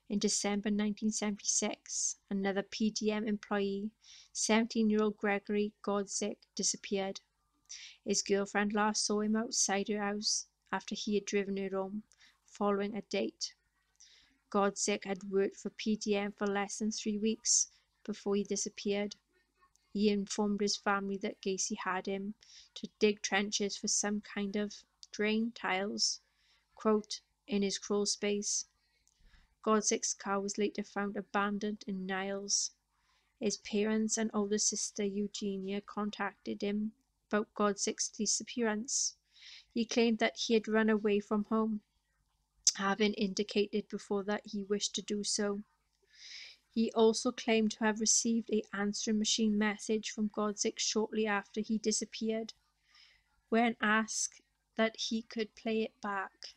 In December 1976, another PDM employee, 17-year-old Gregory Godzik, disappeared. His girlfriend last saw him outside her house after he had driven her home, following a date. Godzik had worked for PDM for less than 3 weeks before he disappeared. He informed his family that Gacy had him to dig trenches for some kind of drain tiles, quote, in his crawl space. Godzik's car was later found abandoned in Niles. His parents and older sister Eugenia contacted him about Godzik's disappearance. He claimed that he had run away from home, having indicated before that he wished to do so. He also claimed to have received an answering machine message from Godzik shortly after he disappeared. When asked that he could play it back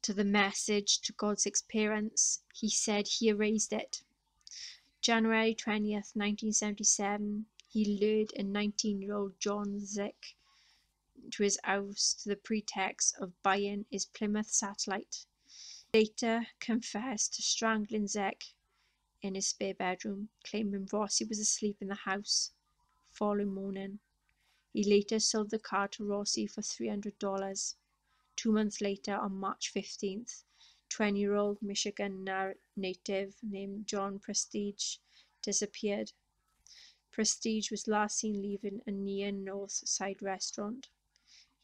to the message to Godzik's parents, he said he erased it. January 20th, 1977, he lured a 19-year-old John Zick to his house to the pretext of buying his Plymouth Satellite. Later confessed to strangling Zick in his spare bedroom, claiming Rossi was asleep in the house. Following morning, he later sold the car to Rossi for $300. 2 months later, on March 15th, 20-year-old Michigan native named John Prestige disappeared. Prestige was last seen leaving a near North Side restaurant.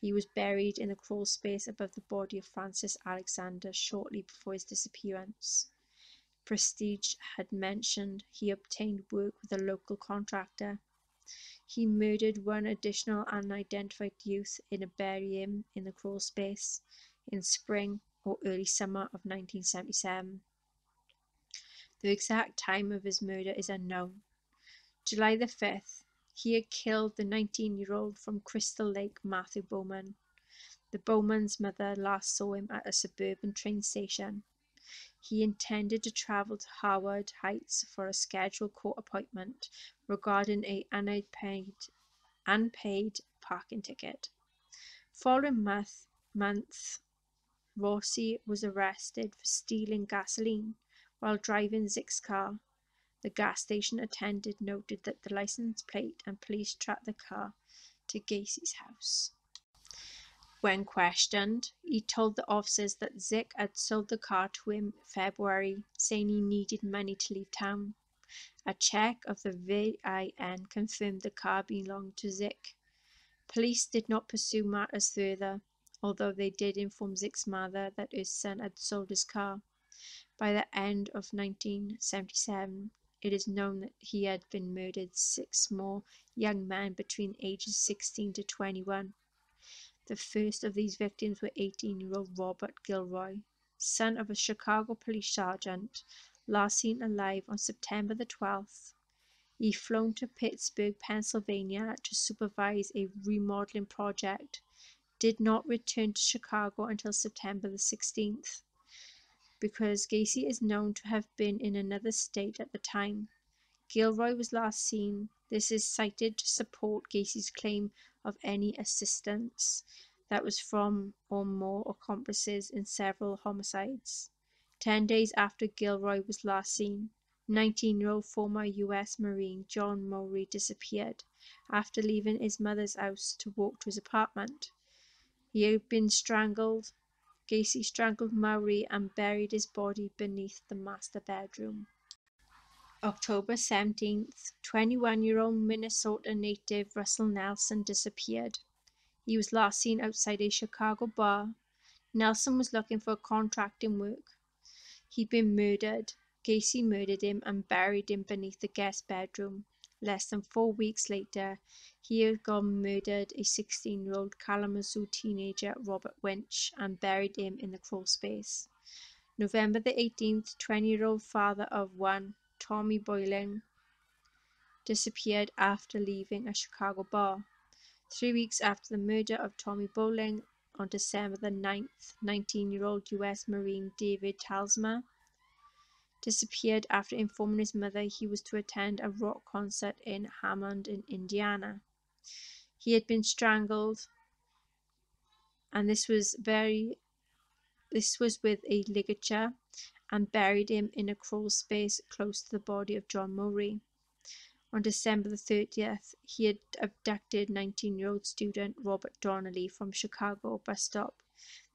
He was buried in the crawl space above the body of Francis Alexander shortly before his disappearance. Prestige had mentioned he obtained work with a local contractor. He murdered one additional unidentified youth and buried him in the crawl space in spring or early summer of 1977. The exact time of his murder is unknown. July the 5th, he had killed the 19-year-old from Crystal Lake, Matthew Bowman. The Bowman's mother last saw him at a suburban train station. He intended to travel to Harwood Heights for a scheduled court appointment regarding an unpaid parking ticket. Following months, Rossi was arrested for stealing gasoline while driving Zick's car. The gas station attendant noted that the license plate and police tracked the car to Gacy's house. When questioned, he told the officers that Zick had sold the car to him in February, saying he needed money to leave town. A check of the VIN confirmed the car belonged to Zick. Police did not pursue matters further, although they did inform Zick's mother that her son had sold his car. By the end of 1977, it is known that he had been murdered 6 more young men between ages 16 to 21. The first of these victims were 18-year-old Robert Gilroy, son of a Chicago police sergeant, last seen alive on September the 12th. He flown to Pittsburgh, Pennsylvania to supervise a remodeling project, did not return to Chicago until September the 16th. Because Gacy is known to have been in another state at the time, Gilroy was last seen. This is cited to support Gacy's claim of any assistance that was from or more accomplices in several homicides. 10 days after Gilroy was last seen, 19-year-old former U.S. Marine John Mowry disappeared after leaving his mother's house to walk to his apartment. He had been strangled. Gacy strangled Mowry and buried his body beneath the master bedroom. October 17th, 21-year-old Minnesota native Russell Nelson disappeared. He was last seen outside a Chicago bar. Nelson was looking for contracting work. He'd been murdered. Gacy murdered him and buried him beneath the guest bedroom. Less than 4 weeks later, he had murdered a 16-year-old Kalamazoo teenager, Robert Winch, and buried him in the crawl space. November the 18th, 20-year-old father of one, Tommy Boylan, disappeared after leaving a Chicago bar. 3 weeks after the murder of Tommy Bowling, on December the 9th, 19-year-old U.S. Marine David Talsma disappeared after informing his mother he was to attend a rock concert in Hammond, in Indiana. He had been strangled, and this was with a ligature, and buried him in a crawl space close to the body of John Mowry. On December the 30th, he had abducted 19-year-old student Robert Donnelly from Chicago bus stop.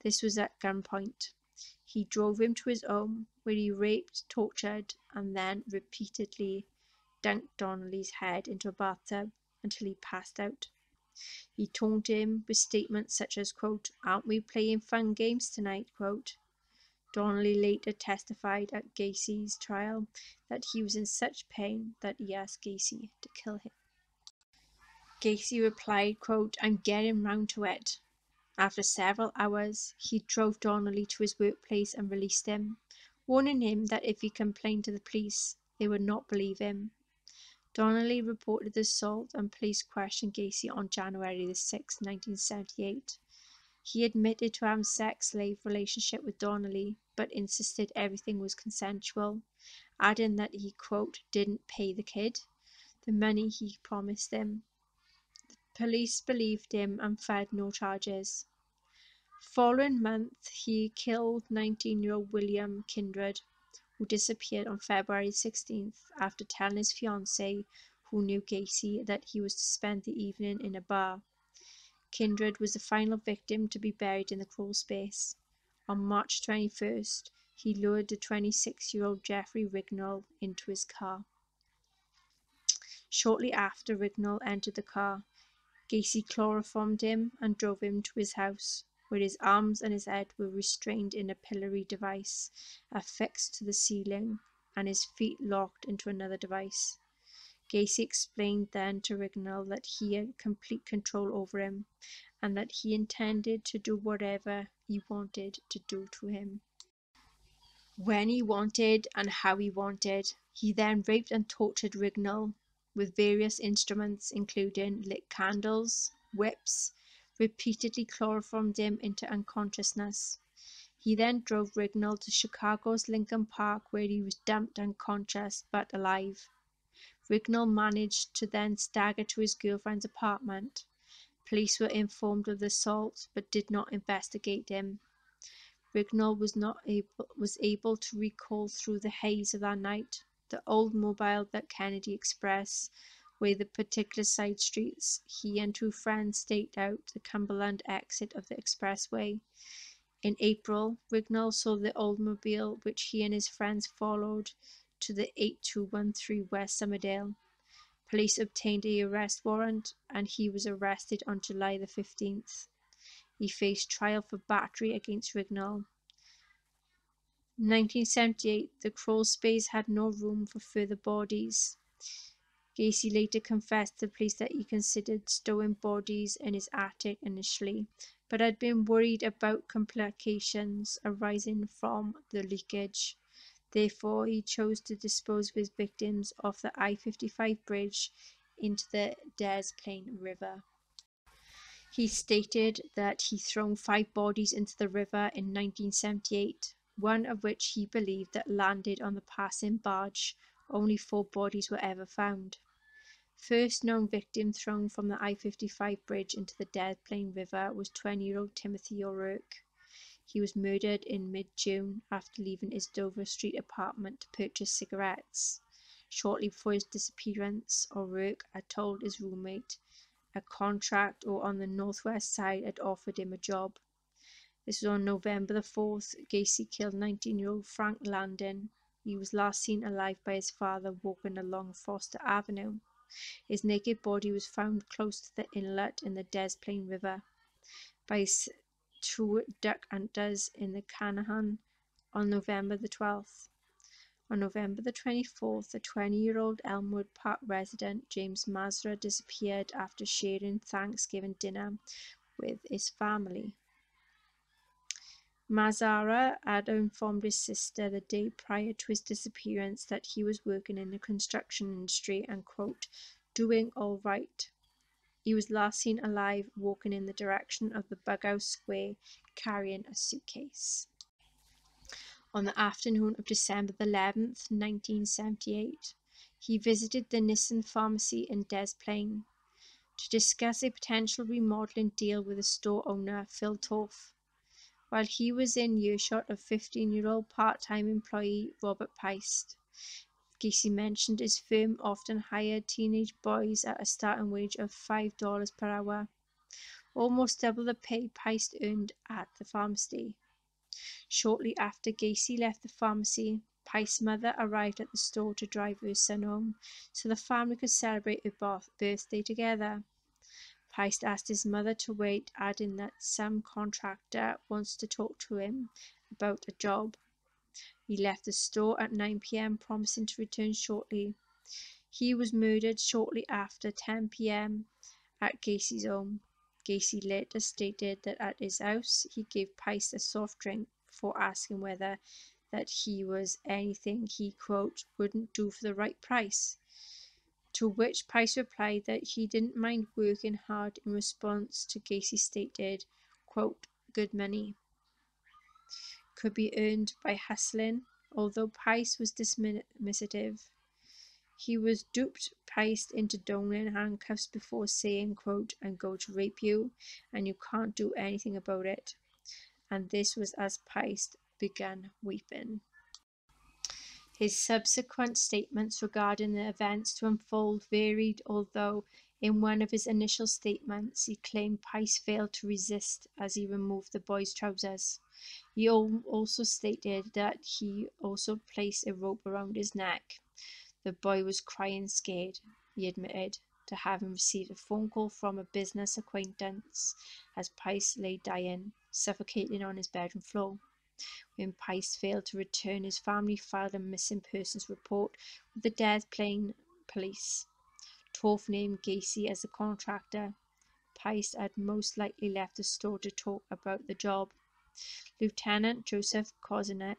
This was at gunpoint. He drove him to his home, where he raped, tortured, and then repeatedly dunked Donnelly's head into a bathtub until he passed out. He taunted him with statements such as, quote, "Aren't we playing fun games tonight?" quote. Donnelly later testified at Gacy's trial that he was in such pain that he asked Gacy to kill him. Gacy replied, quote, "I'm getting round to it." After several hours, he drove Donnelly to his workplace and released him, warning him that if he complained to the police, they would not believe him. Donnelly reported the assault, and police questioned Gacy on January the 6th, 1978. He admitted to having a sex-slave relationship with Donnelly, but insisted everything was consensual, adding that he, quote, didn't pay the kid the money he promised them. Police believed him and filed no charges. Following month, he killed 19-year-old William Kindred, who disappeared on February 16th after telling his fiancée, who knew Gacy, that he was to spend the evening in a bar. Kindred was the final victim to be buried in the crawl space. On March 21st, he lured the 26-year-old Jeffrey Rignall into his car. Shortly after Rignall entered the car, Gacy chloroformed him and drove him to his house, where his arms and his head were restrained in a pillory device affixed to the ceiling and his feet locked into another device. Gacy explained then to Rignall that he had complete control over him and that he intended to do whatever he wanted to do to him, when he wanted and how he wanted. He then raped and tortured Rignall with various instruments, including lit candles, whips, repeatedly chloroformed him into unconsciousness. He then drove Rignall to Chicago's Lincoln Park, where he was dumped unconscious but alive. Rignall managed to then stagger to his girlfriend's apartment. Police were informed of the assault but did not investigate him. Rignall was able to recall through the haze of that night the Oldsmobile that Kennedy Express, where the particular side streets he and two friends staked out the Cumberland exit of the expressway. In April, Rignall saw the Oldsmobile which he and his friends followed to the 8213 West Summerdale. Police obtained an arrest warrant and he was arrested on July the 15th. He faced trial for battery against Rignall. In 1978, the crawl space had no room for further bodies. Gacy later confessed to police that he considered stowing bodies in his attic initially, but had been worried about complications arising from the leakage. Therefore, he chose to dispose of his victims off the I-55 bridge into the Des Plaines River. He stated that he thrown 5 bodies into the river in 1978, one of which he believed that landed on the passing barge. Only 4 bodies were ever found. First known victim thrown from the I-55 bridge into the Des Plaines River was 20-year-old Timothy O'Rourke. He was murdered in mid-June after leaving his Dover Street apartment to purchase cigarettes. Shortly before his disappearance, O'Rourke had told his roommate a contract or on the northwest side had offered him a job. This was on November the 4th. Gacy killed 19-year-old Frank Landon. He was last seen alive by his father walking along Foster Avenue. His naked body was found close to the inlet in the Des Plaines River by 2 duck hunters in the Canaan on November the 12th. On November the 24th, the 20-year-old Elmwood Park resident James Mazra disappeared after sharing Thanksgiving dinner with his family. Mazara had informed his sister the day prior to his disappearance that he was working in the construction industry and, quote, doing all right. He was last seen alive walking in the direction of the Bughouse Square carrying a suitcase. On the afternoon of December 11th, 1978, he visited the Nissan pharmacy in Des Plaines to discuss a potential remodeling deal with the store owner, Phil Toth. While he was in earshot of 15-year-old part-time employee Robert Peist, Gacy mentioned his firm often hired teenage boys at a starting wage of $5 per hour, almost double the pay Peist earned at the pharmacy. Shortly after Gacy left the pharmacy, Peist's mother arrived at the store to drive her son home so the family could celebrate her birthday together. Peist asked his mother to wait, adding that some contractor wants to talk to him about a job. He left the store at 9 p.m., promising to return shortly. He was murdered shortly after 10 p.m. at Gacy's home. Gacy later stated that at his house he gave Peist a soft drink before asking whether that he was anything he, quote, wouldn't do for the right price, to which Peist replied that he didn't mind working hard. In response to Gacy stated, quote, good money could be earned by hustling. Although Price was dismissive, he was duped, placed into donning handcuffs before saying, quote, "I'm going to rape you and you can't do anything about it." And this was as Price began weeping. His subsequent statements regarding the events to unfold varied, although in one of his initial statements he claimed Price failed to resist as he removed the boy's trousers. He also stated that he also placed a rope around his neck. The boy was crying scared, he admitted, to having received a phone call from a business acquaintance as Price lay dying, suffocating on his bedroom floor. When Price failed to return, his family filed a missing persons report with the Des Plaines police. Torf named Gacy as the contractor. Price had most likely left the store to talk about the job. Lieutenant Joseph Kozenek,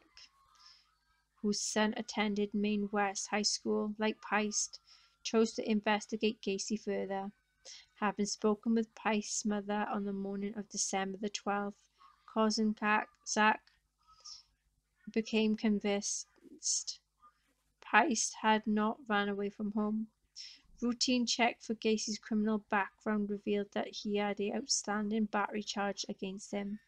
whose son attended Maine West High School, like Price, chose to investigate Gacy further. Having spoken with Price's mother on the morning of December the 12th, Kozenek became convinced Price had not run away from home. Routine check for Gacy's criminal background revealed that he had an outstanding battery charge against him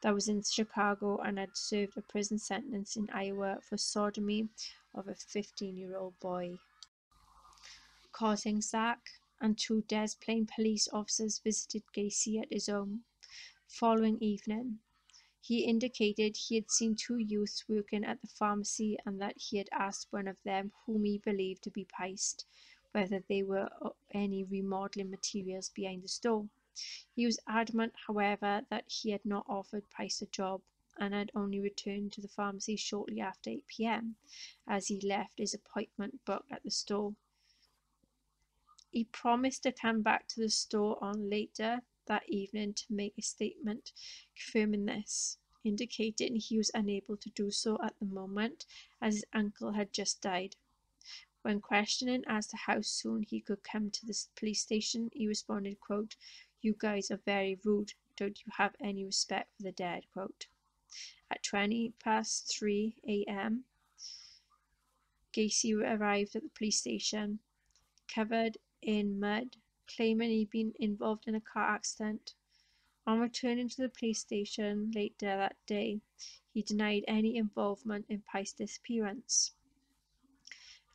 that was in Chicago and had served a prison sentence in Iowa for sodomy of a 15-year-old boy. Kozenek and two Des Plaines police officers visited Gacy at his home. Following evening, he indicated he had seen two youths working at the pharmacy and that he had asked one of them, whom he believed to be Price, whether there were any remodeling materials behind the store. He was adamant, however, that he had not offered Price a job and had only returned to the pharmacy shortly after 8 p.m. as he left his appointment booked at the store. He promised to come back to the store on later that evening to make a statement confirming this, indicating he was unable to do so at the moment as his uncle had just died. When questioning as to how soon he could come to the police station, he responded, quote, "You guys are very rude. Don't you have any respect for the dead?" Quote. At 3:20 a.m., Gacy arrived at the police station, covered in mud, claiming he'd been involved in a car accident. On returning to the police station later that day, he denied any involvement in Price's disappearance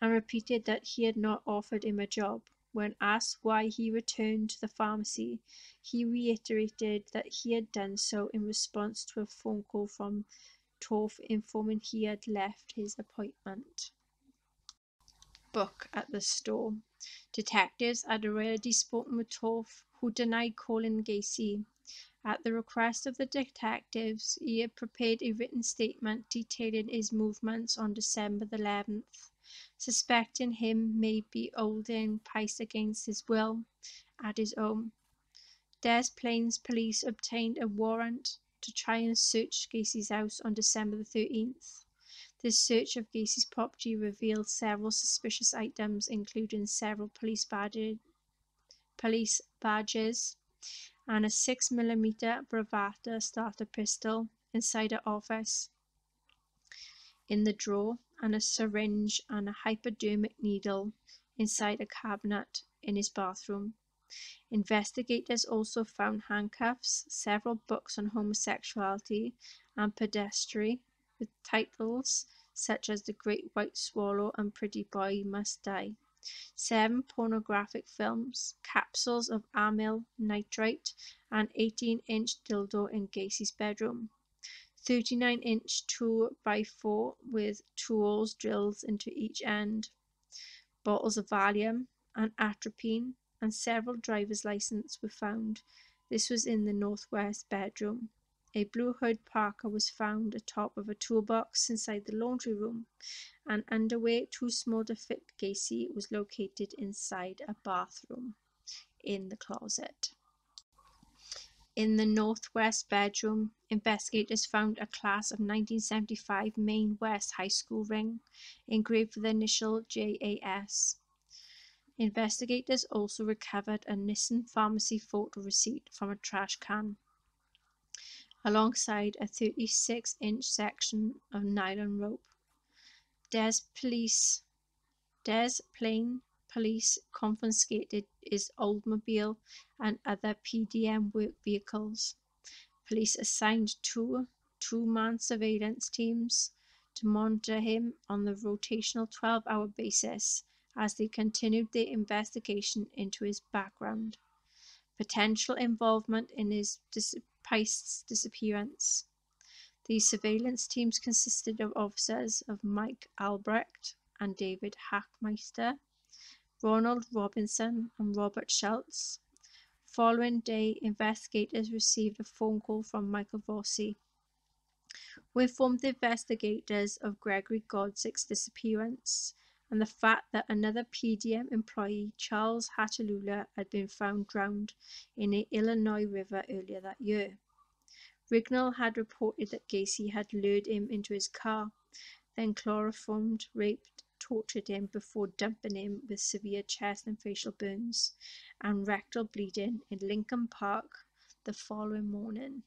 and repeated that he had not offered him a job. When asked why he returned to the pharmacy, he reiterated that he had done so in response to a phone call from Torf informing he had left his appointment book at the store. Detectives had already spoken with Torf, who denied calling Gacy. At the request of the detectives, he had prepared a written statement detailing his movements on December the 11th, suspecting him may be holding Price against his will at his home. Des Plaines police obtained a warrant to try and search Gacy's house on December the 13th. This search of Gacy's property revealed several suspicious items, including several police badges and a 6mm Bravata starter pistol inside her office in the drawer, and a syringe and a hypodermic needle inside a cabinet in his bathroom. Investigators also found handcuffs, several books on homosexuality and pedestry with titles such as The Great White Swallow and Pretty Boy Must Die, 7 pornographic films, capsules of amyl nitrite, and 18-inch dildo in Gacy's bedroom, 39-inch 2x4 with 2 holes drilled into each end, bottles of Valium and atropine, and several driver's licenses were found. This was in the northwest bedroom. A blue hood parka was found atop of a toolbox inside the laundry room, and underwear too small to fit Gacy was located inside a bathroom in the closet. In the northwest bedroom, investigators found a class of 1975 Maine West High School ring engraved with the initial JAS. Investigators also recovered a Nissan pharmacy photo receipt from a trash can. alongside a 36-inch section of nylon rope. Des Plain police confiscated his Oldsmobile and other PDM work vehicles. Police assigned two-man surveillance teams to monitor him on the rotational 12-hour basis as they continued their investigation into his background, potential involvement in his Pice's disappearance. These surveillance teams consisted of officers of Mike Albrecht and David Hackmeister, Ronald Robinson and Robert Schultz. Following day, investigators received a phone call from Michael Vossi, who informed the investigators of Gregory Godsick's disappearance and the fact that another PDM employee, Charles Hattalula, had been found drowned in the Illinois River earlier that year. Rignall had reported that Gacy had lured him into his car, then chloroformed, raped, tortured him before dumping him with severe chest and facial burns and rectal bleeding in Lincoln Park the following morning.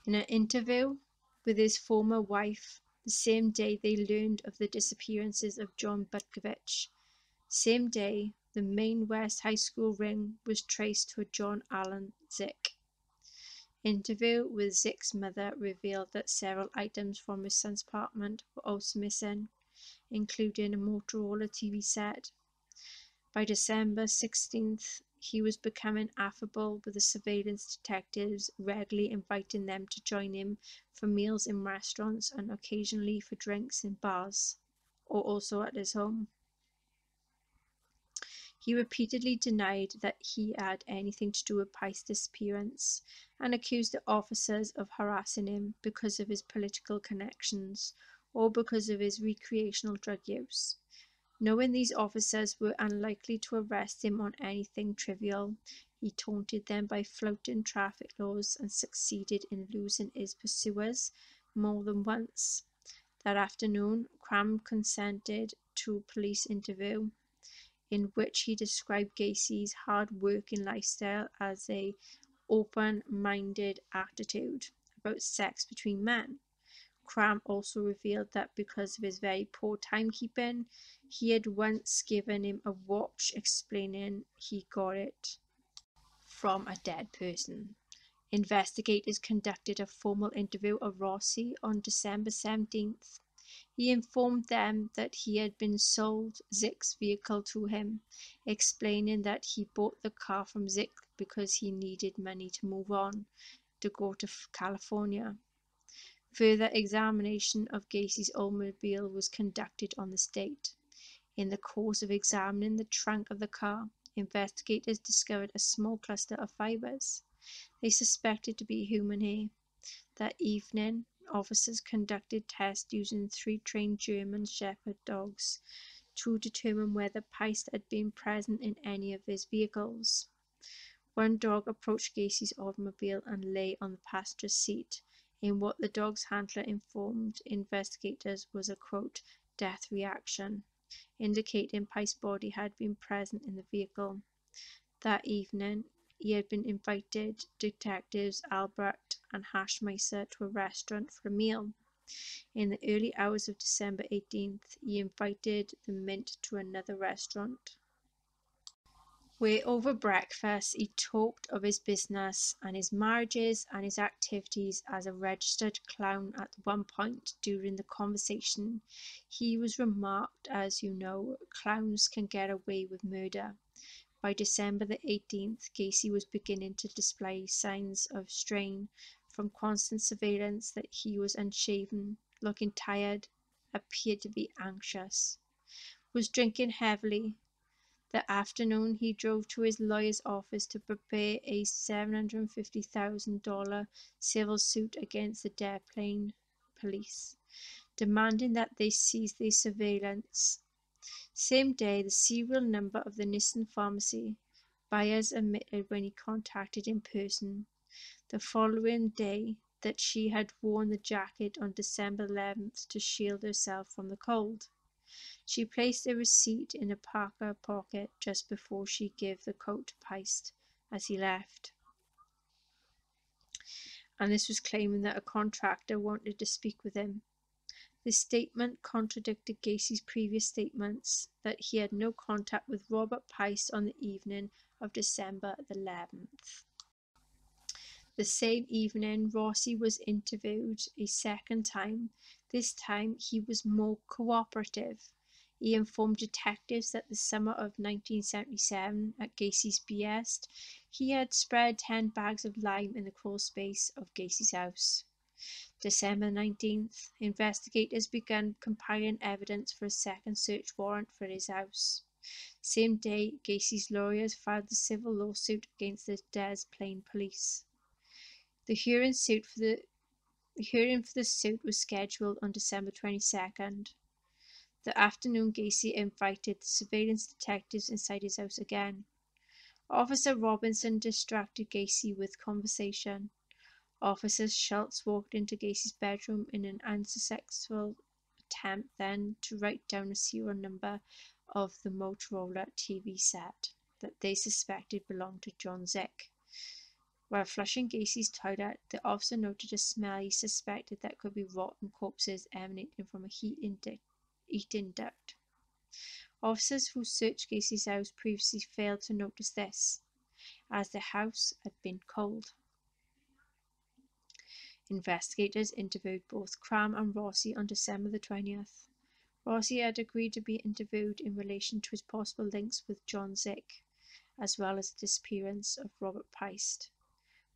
In an interview with his former wife, the same day they learned of the disappearances of John Butkovich, same day the Maine West High School ring was traced to a John Allen Zick. Interview with Zick's mother revealed that several items from his son's apartment were also missing, including a Motorola TV set. By December 16th, he was becoming affable with the surveillance detectives, regularly inviting them to join him for meals in restaurants and occasionally for drinks in bars, or also at his home. He repeatedly denied that he had anything to do with Pice's disappearance and accused the officers of harassing him because of his political connections or because of his recreational drug use. Knowing these officers were unlikely to arrest him on anything trivial, he taunted them by flouting traffic laws and succeeded in losing his pursuers more than once. That afternoon, Cram consented to a police interview in which he described Gacy's hard-working lifestyle as a open-minded attitude about sex between men. Cram also revealed that because of his very poor timekeeping, he had once given him a watch, explaining he got it from a dead person. Investigators conducted a formal interview of Rossi on December 17th. He informed them that he had been sold Zick's vehicle to him, explaining that he bought the car from Zick because he needed money to move on, to go to California. Further examination of Gacy's automobile was conducted on this date. In the course of examining the trunk of the car, investigators discovered a small cluster of fibers they suspected to be human hair. That evening, officers conducted tests using 3 trained German Shepherd dogs to determine whether Pice had been present in any of his vehicles. One dog approached Gacy's automobile and lay on the passenger seat in what the dog's handler informed investigators was a, quote, death reaction, indicating Pice's body had been present in the vehicle. That evening, he had been invited detectives Albrecht and Hashmeister to a restaurant for a meal. In the early hours of December 18th, he invited the Mint to another restaurant, where over breakfast he talked of his business and his marriages and his activities as a registered clown. At one point during the conversation, he was remarked as, you know, clowns can get away with murder. By December the 18th, Gacy was beginning to display signs of strain from constant surveillance. That he was unshaven, looking tired, appeared to be anxious, was drinking heavily. That afternoon, he drove to his lawyer's office to prepare a $750,000 civil suit against the Des Plaines police, demanding that they cease their surveillance. Same day, the serial number of the Nissan pharmacy buyers admitted when he contacted in person. The following day, that she had worn the jacket on December 11th to shield herself from the cold. She placed a receipt in a parka pocket just before she gave the coat to Pice as he left. and this was claiming that a contractor wanted to speak with him. This statement contradicted Gacy's previous statements that he had no contact with Robert Piest on the evening of December 11th. The same evening, Rossi was interviewed a second time. This time, he was more cooperative. He informed detectives that the summer of 1977, at Gacy's behest, he had spread 10 bags of lime in the crawl space of Gacy's house. December 19th, investigators began compiling evidence for a second search warrant for his house. Same day, Gacy's lawyers filed the civil lawsuit against the Des Plaines police. The hearing for the suit was scheduled on December 22nd. The afternoon, Gacy invited the surveillance detectives inside his house again. Officer Robinson distracted Gacy with conversation. Officer Schultz walked into Gacy's bedroom in an unsuccessful attempt then to write down the serial number of the Motorola TV set that they suspected belonged to John Zick. While flushing Gacy's toilet, the officer noted a smell he suspected that could be rotten corpses emanating from a heating duct. Officers who searched Gacy's house previously failed to notice this, as the house had been cold. Investigators interviewed both Cram and Rossi on December the 20th. Rossi had agreed to be interviewed in relation to his possible links with John Zick, as well as the disappearance of Robert Piest.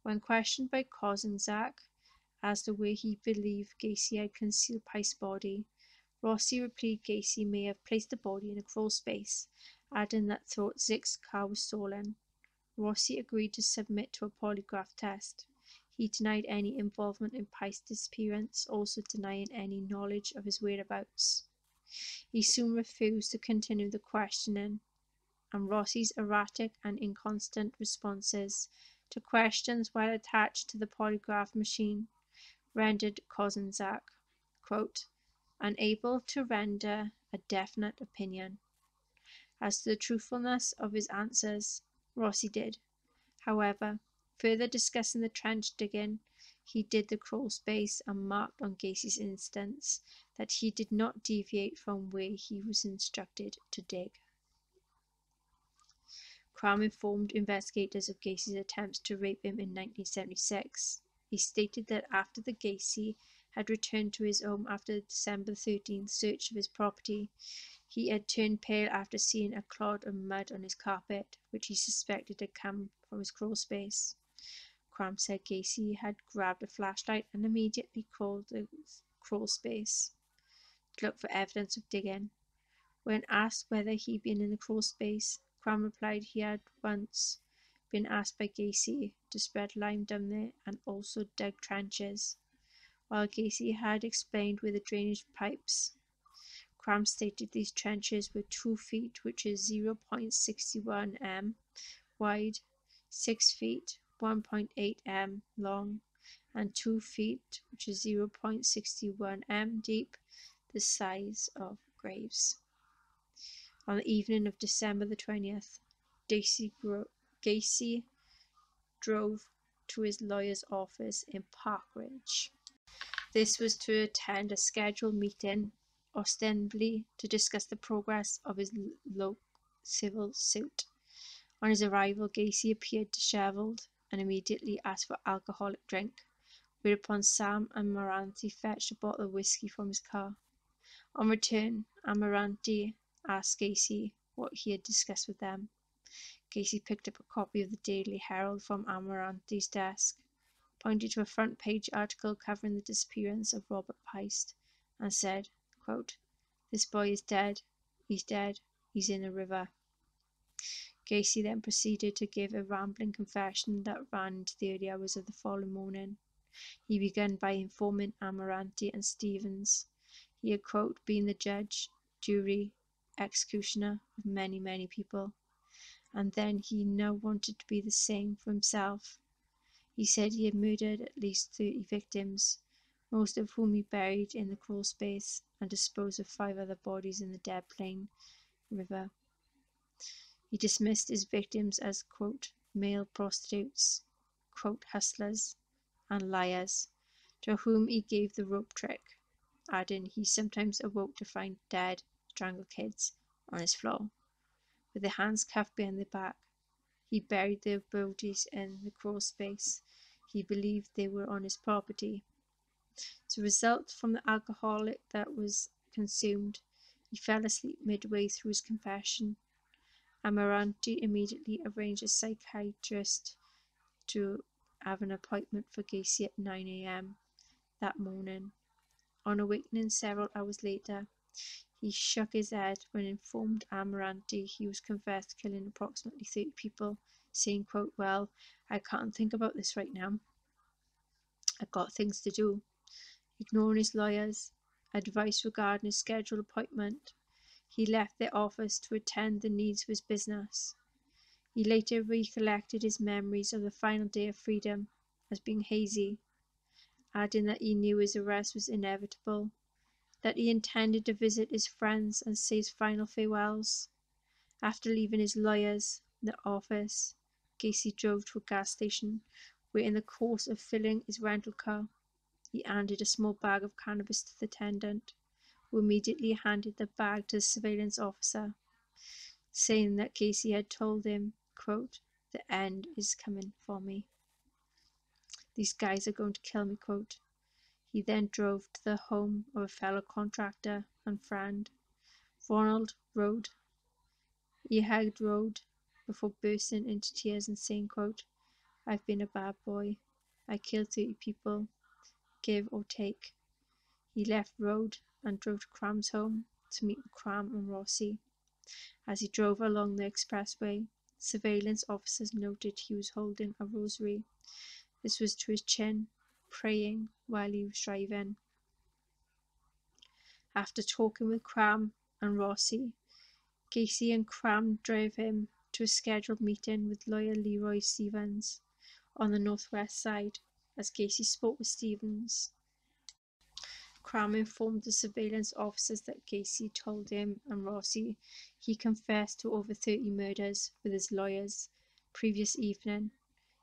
When questioned by Kozenzak as to where he believed Gacy had concealed Piest's body, Rossi replied Gacy may have placed the body in a crawl space, adding that thought Zick's car was stolen. Rossi agreed to submit to a polygraph test. He denied any involvement in Piest's disappearance, also denying any knowledge of his whereabouts. He soon refused to continue the questioning, and Rossi's erratic and inconstant responses to questions while attached to the polygraph machine rendered Kozenzak, quote, unable to render a definite opinion. As to the truthfulness of his answers, Rossi did. However, further discussing the trench digging, he did the crawl space and marked on Gacy's instance that he did not deviate from where he was instructed to dig. Cram informed investigators of Gacy's attempts to rape him in 1976. He stated that after the Gacy had returned to his home after the December 13th search of his property, he had turned pale after seeing a clod of mud on his carpet, which he suspected had come from his crawl space. Cram said Gacy had grabbed a flashlight and immediately crawled the crawl space to look for evidence of digging. When asked whether he'd been in the crawl space, Cram replied he had once been asked by Gacy to spread lime down there and also dug trenches, while Gacy had explained where the drainage pipes. Cram stated these trenches were 2 feet, which is 0.61 m wide, 6 feet, 1.8 m long, and 2 feet, which is 0.61 m deep, the size of graves. On the evening of December the 20th, Gacy drove to his lawyer's office in Park Ridge. This was to attend a scheduled meeting, ostensibly to discuss the progress of his civil suit. On his arrival, Gacy appeared dishevelled and immediately asked for alcoholic drink, whereupon Sam Amaranti fetched a bottle of whiskey from his car. On return, Amaranti asked Gacy what he had discussed with them. Gacy picked up a copy of the Daily Herald from Amaranti's desk, pointed to a front-page article covering the disappearance of Robert Piest, and said, quote, this boy is dead. He's in the river. Gacy then proceeded to give a rambling confession that ran into the early hours of the following morning. He began by informing Amaranti and Stevens he had, quote, been the judge, jury, executioner of many, many people, and then he now wanted to be the same for himself. He said he had murdered at least 30 victims, most of whom he buried in the crawl space, and disposed of 5 other bodies in the Des Plaines River. He dismissed his victims as, quote, male prostitutes, quote, hustlers, and liars, to whom he gave the rope trick, adding he sometimes awoke to find dead, strangled kids on his floor, with their hands cuffed behind their back. He buried their bodies in the crawl space. He believed they were on his property. As a result from the alcohol that was consumed, he fell asleep midway through his confession. Amarante immediately arranged a psychiatrist to have an appointment for Gacy at 9 a.m. that morning. On awakening several hours later, he shook his head when informed Amarante he was confessed to killing approximately 30 people, saying, quote, "Well, I can't think about this right now. I've got things to do." Ignoring his lawyer's advice regarding his scheduled appointment, he left their office to attend the needs of his business. He later recollected his memories of the final day of freedom as being hazy, adding that he knew his arrest was inevitable, that he intended to visit his friends and say his final farewells. After leaving his lawyer's office, Gacy drove to a gas station, where in the course of filling his rental car, he handed a small bag of cannabis to the attendant, who immediately handed the bag to the surveillance officer, saying that Gacy had told him, quote, "The end is coming for me. These guys are going to kill me," quote. He then drove to the home of a fellow contractor and friend, Ronald Road. He hugged Road before bursting into tears and saying, quote, "I've been a bad boy. I killed 30 people, give or take." He left Road and drove to Cram's home to meet with Cram and Rossi. As he drove along the expressway, surveillance officers noted he was holding a rosary. This was to his chin, praying while he was driving. After talking with Cram and Rossi, Gacy and Cram drove him to a scheduled meeting with lawyer Leroy Stevens on the northwest side. As Gacy spoke with Stevens, Cram informed the surveillance officers that Gacy told him and Rossi he confessed to over 30 murders with his lawyers previous evening.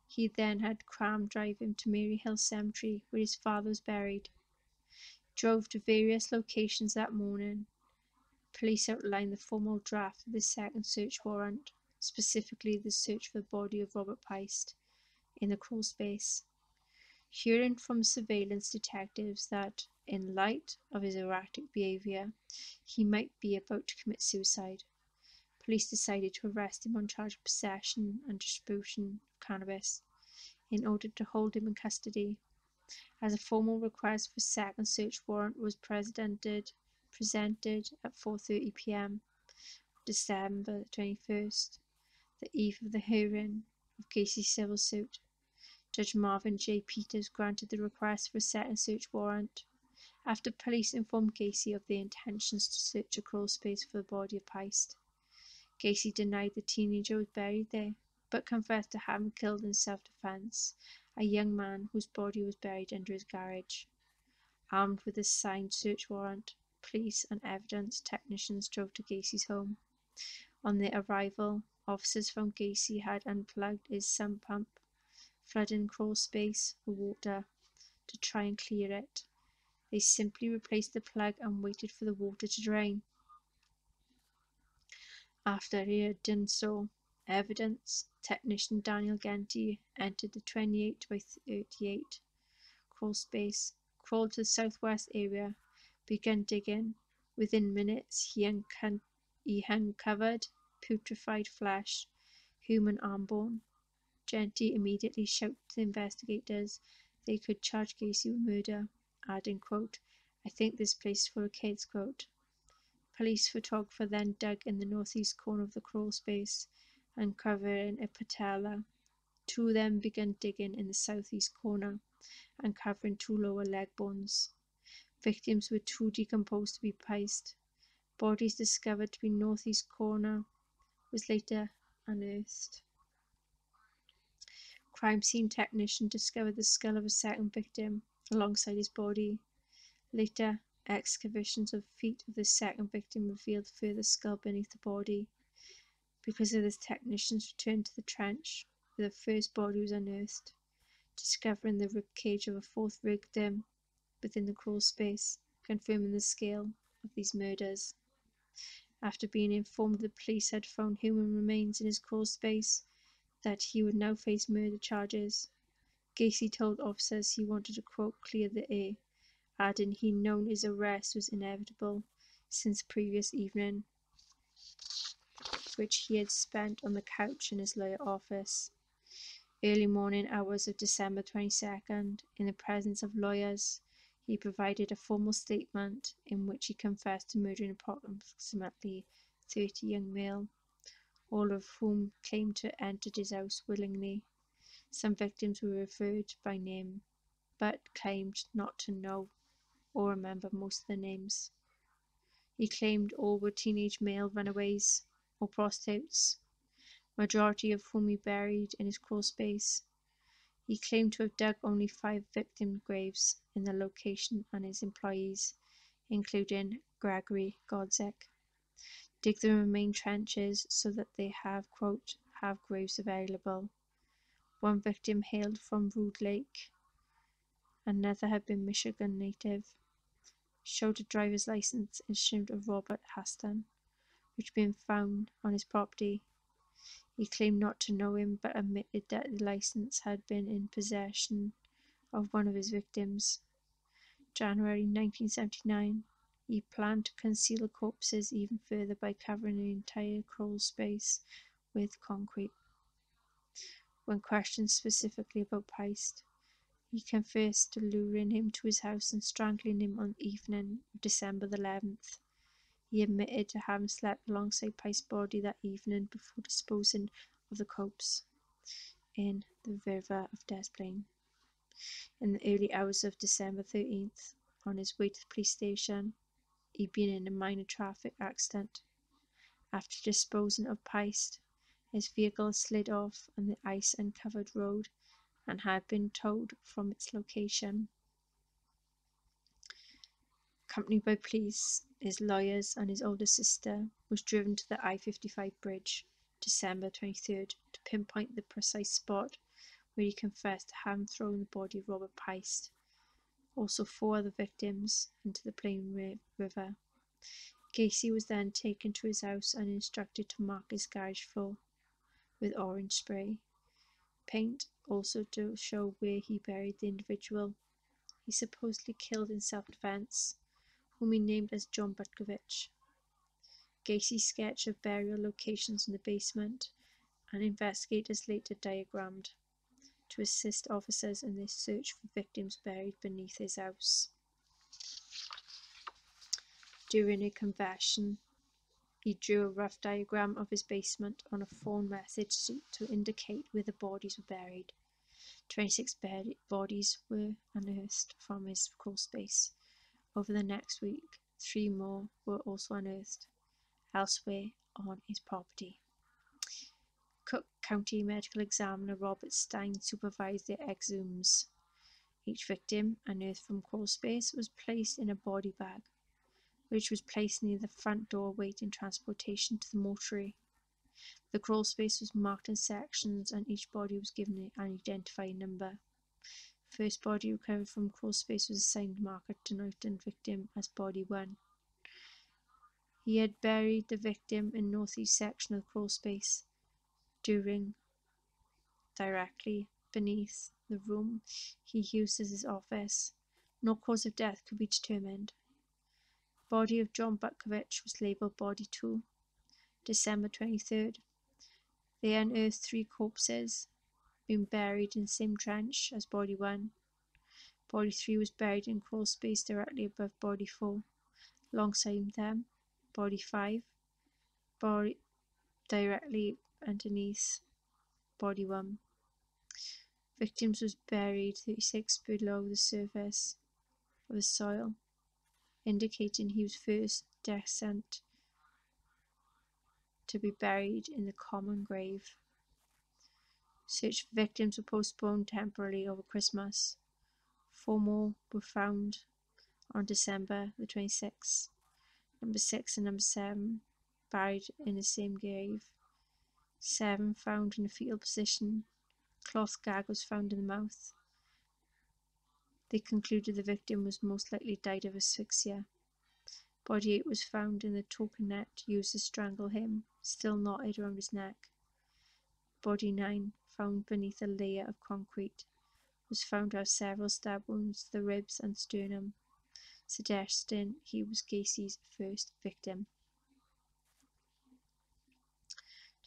He then had Cram drive him to Mary Hill Cemetery, where his father was buried. He drove to various locations that morning. Police outlined the formal draft of the second search warrant, specifically the search for the body of Robert Peist in the crawl space. Hearing from surveillance detectives that, in light of his erratic behaviour, he might be about to commit suicide, police decided to arrest him on charge of possession and distribution of cannabis in order to hold him in custody. As a formal request for a second search warrant was presented at 4:30 p.m. December 21st, the eve of the hearing of Gacy's civil suit, Judge Marvin J. Peters granted the request for a second search warrant. After police informed Gacy of their intentions to search a crawl space for the body of Peist, Gacy denied the teenager was buried there, but confessed to having killed in self-defense a young man whose body was buried under his garage. Armed with a signed search warrant, police and evidence technicians drove to Gacy's home. On their arrival, officers found Gacy had unplugged his sump pump, flooding crawl space for water. To try and clear it, they simply replaced the plug and waited for the water to drain. After he had done so, evidence technician Daniel Genty entered the 28 by 38 crawl space, crawled to the southwest area, began digging. Within minutes, he uncovered putrefied flesh, human arm bone. Genty immediately shouted to the investigators they could charge Gacy with murder, adding, quote, "I think this place is full of kids," quote. Police photographer then dug in the northeast corner of the crawl space, uncovering a patella. Two of them began digging in the southeast corner, uncovering two lower leg bones. Victims were too decomposed to be placed. Bodies discovered to be northeast corner was later unearthed. Crime scene technician discovered the skull of a second victim alongside his body. Later, excavations of feet of the second victim revealed further skull beneath the body. Because of this, technicians returned to the trench where the first body was unearthed. discovering the ribcage of a fourth victim within the crawl space, confirming the scale of these murders. After being informed the police had found human remains in his crawl space, that he would now face murder charges, Gacy told officers he wanted to, quote, clear the air, adding he'd known his arrest was inevitable since the previous evening, which he had spent on the couch in his lawyer office. Early morning hours of December 22nd, in the presence of lawyers, he provided a formal statement in which he confessed to murdering approximately 30 young males, all of whom claimed to have entered his house willingly. Some victims were referred by name, but claimed not to know or remember most of the names. He claimed all were teenage male runaways or prostitutes, majority of whom he buried in his crawl space. He claimed to have dug only 5 victim graves in the location, and his employees, including Gregory Godzik, dig the remaining trenches so that they have, quote, have graves available. One victim hailed from Rude Lake, another had been Michigan native, showed a driver's license instrument of Robert Haston, which had been found on his property. He claimed not to know him, but admitted that the license had been in possession of one of his victims. January 1979, he planned to conceal the corpses even further by covering the entire crawl space with concrete. When questioned specifically about Peist, he confessed to luring him to his house and strangling him on the evening of December 11th. He admitted to having slept alongside Peist's body that evening before disposing of the corpse in the river of Des Plaines. In the early hours of December 13th, on his way to the police station, he'd been in a minor traffic accident. After disposing of Peist, his vehicle slid off on the ice-uncovered road and had been towed from its location. Accompanied by police, his lawyers and his older sister, was driven to the I-55 bridge, December 23rd, to pinpoint the precise spot where he confessed to having thrown the body of Robert Peist, also 4 other victims, into the Plain River. Gacy was then taken to his house and instructed to mark his garage floor with orange spray paint, also to show where he buried the individual he supposedly killed in self-defense, whom he named as John Butkovich. Gacy's sketch of burial locations in the basement, and investigators later diagrammed, to assist officers in their search for victims buried beneath his house. During a confession, he drew a rough diagram of his basement on a phone message sheet to indicate where the bodies were buried. 26 bodies were unearthed from his crawl space. Over the next week, 3 more were also unearthed elsewhere on his property. Cook County Medical Examiner Robert Stein supervised their exhumes. Each victim, unearthed from crawl space, was placed in a body bag, which was placed near the front door awaiting transportation to the mortuary. The crawl space was marked in sections and each body was given an identifying number. First body recovered from crawl space was assigned marker denoting victim as body 1. He had buried the victim in northeast section of the crawl space, directly beneath the room he used as his office. No cause of death could be determined. Body of John Butkovich was labelled body 2. December 23rd. They unearthed 3 corpses, being buried in the same trench as body 1. Body 3 was buried in crawl space directly above body 4. Alongside them, body 5, body directly underneath body 1. Victims was buried 36 below the surface of the soil, indicating he was first descent to be buried in the common grave. Search for victims were postponed temporarily over Christmas. 4 more were found on December the 26th. Number 6 and number 7 buried in the same grave. 7 found in a fetal position. Cloth gag was found in the mouth. They concluded the victim was most likely died of asphyxia. Body 8 was found in the tourniquet used to strangle him, still knotted around his neck. Body 9, found beneath a layer of concrete, was found to have several stab wounds to the ribs and sternum, suggesting he was Gacy's first victim.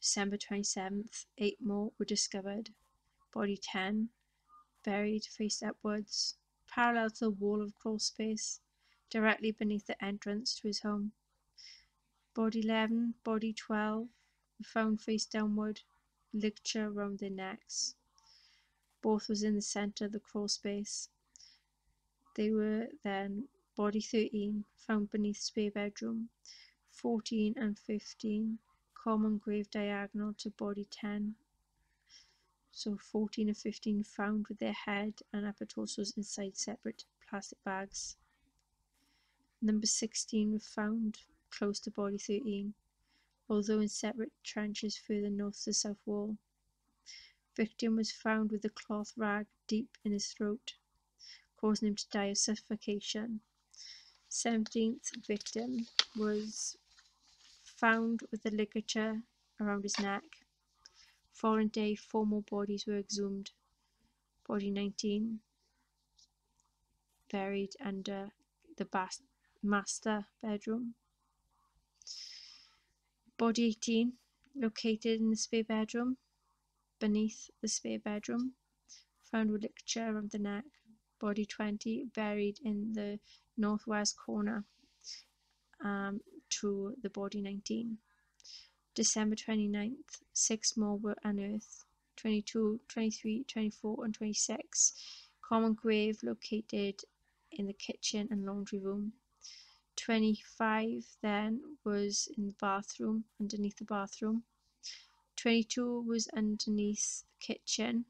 December 27th, 8 more were discovered. Body 10, buried face upwards, parallel to the wall of crawl space, directly beneath the entrance to his home. Body 11, body 12 were found face downward, ligature around their necks. Both was in the centre of the crawl space. They were then body 13, found beneath spare bedroom, 14 and 15, common grave diagonal to body 10. So 14 and 15 found with their head and upper torsos inside separate plastic bags. Number 16 was found close to body 13, although in separate trenches further north to the south wall. Victim was found with a cloth rag deep in his throat, causing him to die of suffocation. 17th victim was found with the ligature around his neck. Following day, 4 more bodies were exhumed. Body 19, buried under the master bedroom. Body 18, located in the spare bedroom, beneath the spare bedroom, found with ligature around the neck. Body 20, buried in the northwest corner to the body 19. December 29th, 6 more were unearthed. 22, 23, 24 and 26. Common grave located in the kitchen and laundry room. 25 then was in the bathroom, underneath the bathroom. 22 was underneath the kitchen.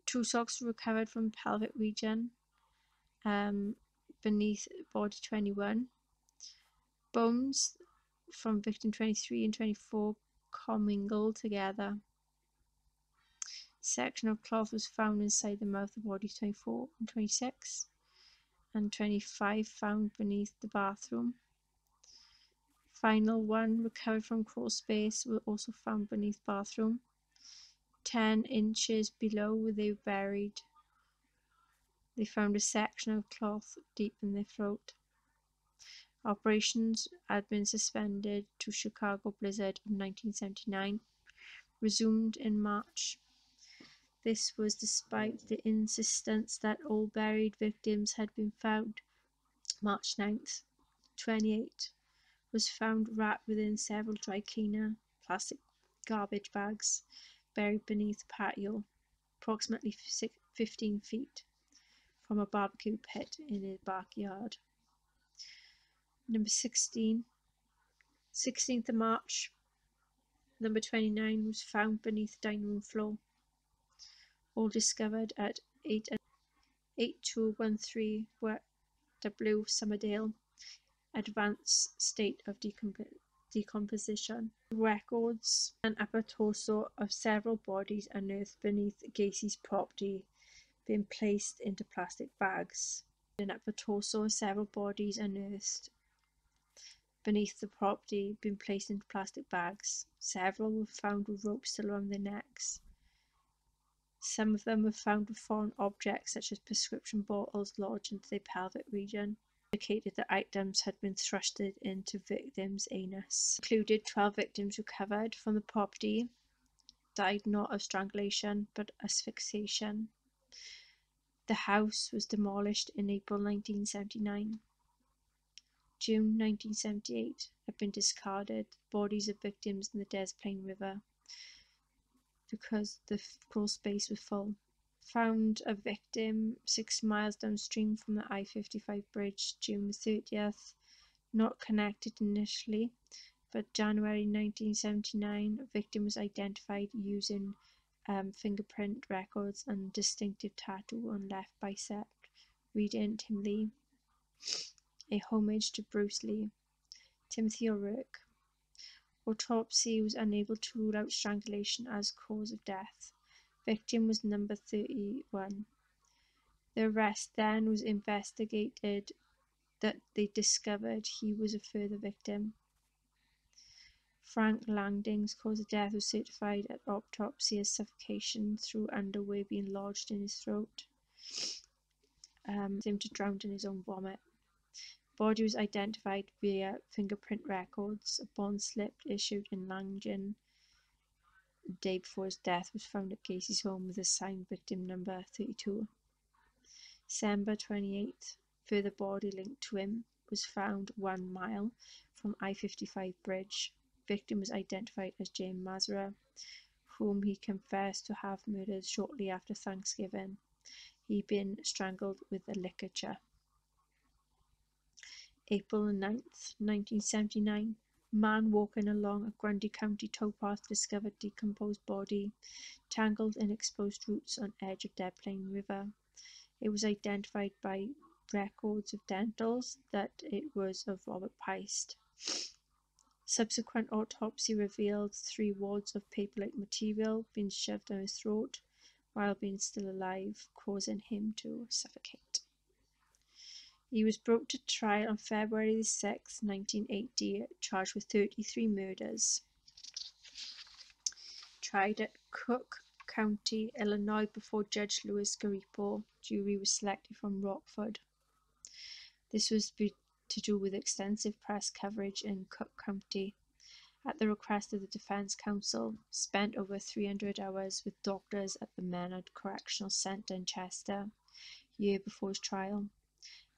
2 socks were recovered from the pelvic region beneath body 21. Bones from victim 23 and 24 commingled together. Section of cloth was found inside the mouth of body 24 and 26, and 25 found beneath the bathroom. Final one recovered from crawl space were also found beneath bathroom. 10 inches below where they were buried, they found a section of cloth deep in their throat. Operations had been suspended to Chicago blizzard of 1979, resumed in March. This was despite the insistence that all buried victims had been found. March 9th, 28 was found wrapped within several dry cleaner plastic garbage bags, buried beneath patio, approximately 15 feet from a barbecue pit in his backyard. Number 16, 16th of March, number 29 was found beneath the dining room floor. All discovered at 8213 W Summerdale, advanced state of decomposition. Records and upper torso of several bodies unearthed beneath Gacy's property being placed into plastic bags. An upper torso of several bodies unearthed beneath the property being placed into plastic bags. Several were found with ropes still around their necks. Some of them were found with foreign objects such as prescription bottles lodged into their pelvic region. Indicated that items had been thrusted into victims' anus. Included 12 victims recovered from the property died not of strangulation but asphyxiation. The house was demolished in April 1979. June 1978 had been discarded bodies of victims in the Des Plaines River because the crawl space was full. Found a victim 6 miles downstream from the I-55 bridge June 30th, not connected initially, but January 1979, a victim was identified using fingerprint records and distinctive tattoo on left bicep, reading Tim Lee, a homage to Bruce Lee. Timothy O'Rourke. Autopsy was unable to rule out strangulation as cause of death. Victim was number 31. The arrest then was investigated that they discovered he was a further victim. Frank Langding's cause of death was certified at autopsy as suffocation through underwear being lodged in his throat. Him to drown in his own vomit. Body was identified via fingerprint records. A bond slip issued in Langdon the day before his death was found at Gacy's home with assigned victim number 32. December 28th, further body linked to him was found 1 mile from I-55 bridge. Victim was identified as James Mazara, whom he confessed to have murdered shortly after Thanksgiving. He'd been strangled with a ligature. April 9th, 1979. Man walking along a Grundy County towpath discovered decomposed body, tangled in exposed roots on edge of Dead Plain River. It was identified by records of dentals that it was of Robert Peist. Subsequent autopsy revealed 3 wads of paper-like material being shoved down his throat while being still alive, causing him to suffocate. He was brought to trial on February 6, 1980, charged with 33 murders. Tried at Cook County, Illinois, before Judge Louis Garipo. Jury was selected from Rockford. This was to do with extensive press coverage in Cook County. At the request of the defense counsel, spent over 300 hours with doctors at the Menard Correctional Center in Chester, year before his trial.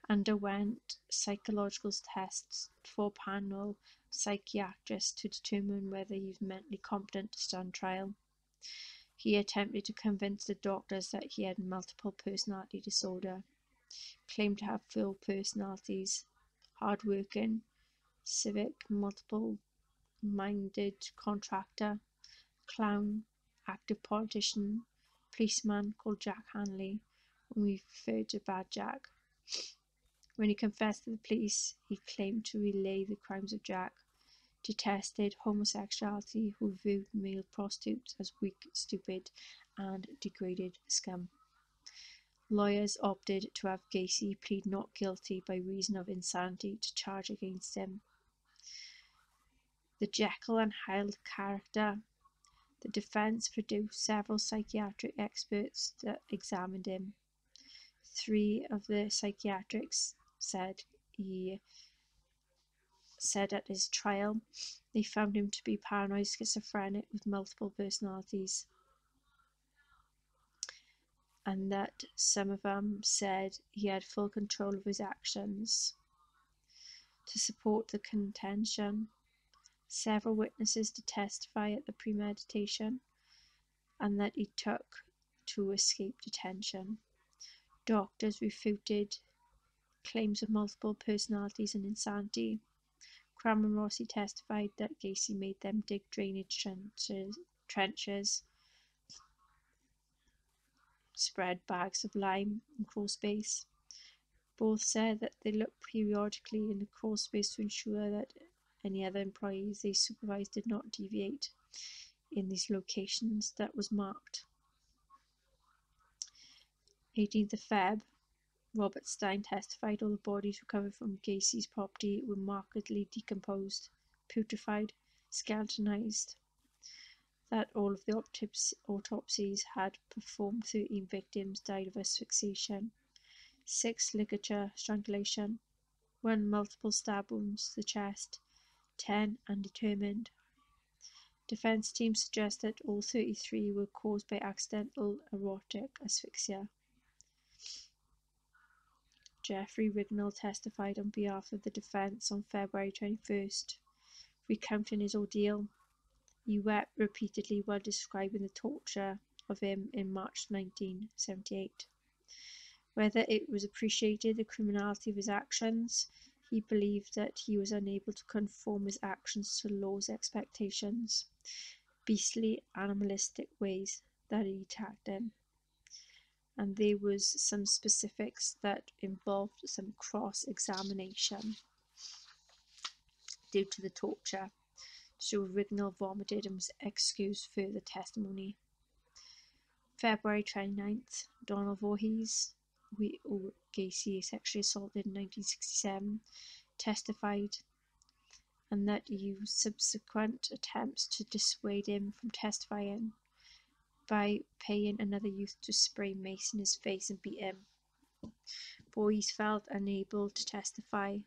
Underwent psychological tests for panel psychiatrists to determine whether he was mentally competent to stand trial. He attempted to convince the doctors that he had multiple personality disorder, claimed to have full personalities, hard-working, civic, multiple-minded contractor, clown, active politician, policeman called Jack Hanley, whom he referred to Bad Jack. When he confessed to the police, he claimed to relay the crimes of Jack, detested homosexuality, who viewed male prostitutes as weak, stupid, and degraded scum. Lawyers opted to have Gacy plead not guilty by reason of insanity to charge against him. The Jekyll and Hyde character. The defense produced several psychiatric experts that examined him. 3 of the psychiatrists said at his trial they found him to be paranoid schizophrenic with multiple personalities, and that some of them said he had full control of his actions. To support the contention, several witnesses to testify at the premeditation and that he took to escape detention. Doctors refuted claims of multiple personalities and insanity. Cram and Rossi testified that Gacy made them dig drainage trenches, spread bags of lime in crawl space. Both said that they looked periodically in the crawl space to ensure that any other employees they supervised did not deviate in these locations that was marked. 18th of Feb. Robert Stein testified all the bodies recovered from Gacy's property were markedly decomposed, putrefied, skeletonized, that all of the autopsies had performed 13 victims died of asphyxiation, 6 ligature strangulation, 1 multiple stab wounds to the chest, 10 undetermined. Defense team suggested all 33 were caused by accidental aortic asphyxia. Jeffrey Rignall testified on behalf of the defense on February 21st, recounting his ordeal. He wept repeatedly while describing the torture of him in March 1978. Whether it was appreciated the criminality of his actions, he believed that he was unable to conform his actions to law's expectations, beastly, animalistic ways that he attacked him. And there was some specifics that involved some cross-examination due to the torture. So Rignall vomited and was excused further testimony. February 29th, Donald Voorhees. Gacy sexually assaulted in 1967, testified, and that he used subsequent attempts to dissuade him from testifying by paying another youth to spray mace in his face and beat him. Voorhees felt unable to testify,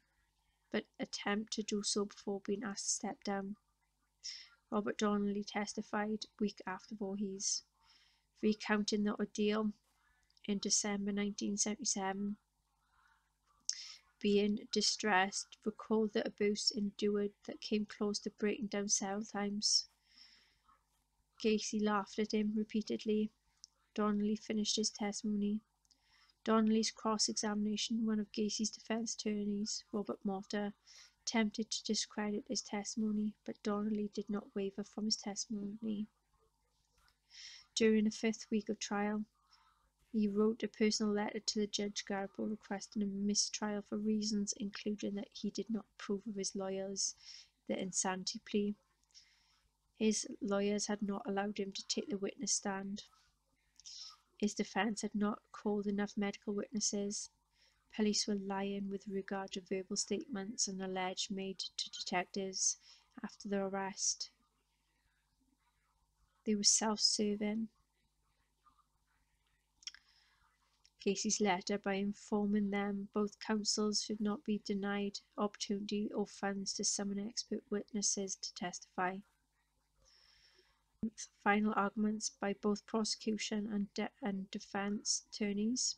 but attempted to do so before being asked to step down. Robert Donnelly testified a week after Voorhees, recounting the ordeal in December 1977. Being distressed, recalled the abuse endured that came close to breaking down several times. Gacy laughed at him repeatedly. Donnelly finished his testimony. Donnelly's cross-examination, one of Gacy's defense attorneys, Robert Motter, attempted to discredit his testimony, but Donnelly did not waver from his testimony. During the fifth week of trial, he wrote a personal letter to Judge Garbo requesting a mistrial for reasons including that he did not approve of his lawyers' the insanity plea. His lawyers had not allowed him to take the witness stand. His defense had not called enough medical witnesses. Police were lying with regard to verbal statements and alleged made to detectives after their arrest. They were self-serving. Gacy's letter by informing them both counsels should not be denied opportunity or funds to summon expert witnesses to testify. Final arguments by both prosecution and defense attorneys.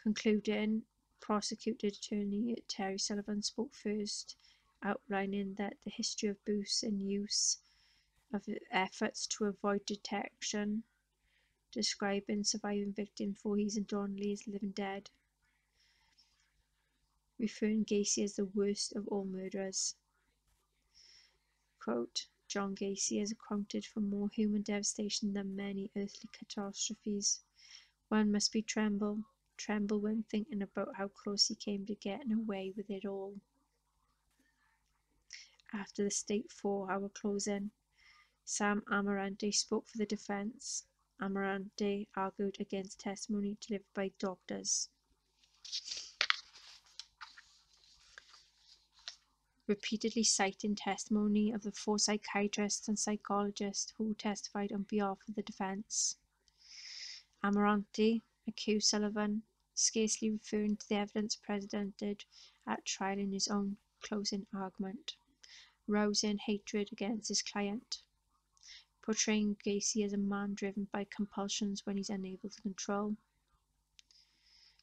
Concluding, prosecuting attorney Terry Sullivan spoke first, outlining that the history of abuse and use of efforts to avoid detection, describing surviving victims Voorhees and Donnelly as living dead, referring Gacy as the worst of all murderers. Quote, John Gacy has accounted for more human devastation than many earthly catastrophes. One must be tremble when thinking about how close he came to getting away with it all. After the state 4-hour closing, Sam Amarante spoke for the defense. Amarante argued against testimony delivered by doctors, repeatedly citing testimony of the 4 psychiatrists and psychologists who testified on behalf of the defense. Amarante accused Sullivan, scarcely referring to the evidence presented at trial in his own closing argument, rousing hatred against his client, portraying Gacy as a man driven by compulsions when he's unable to control,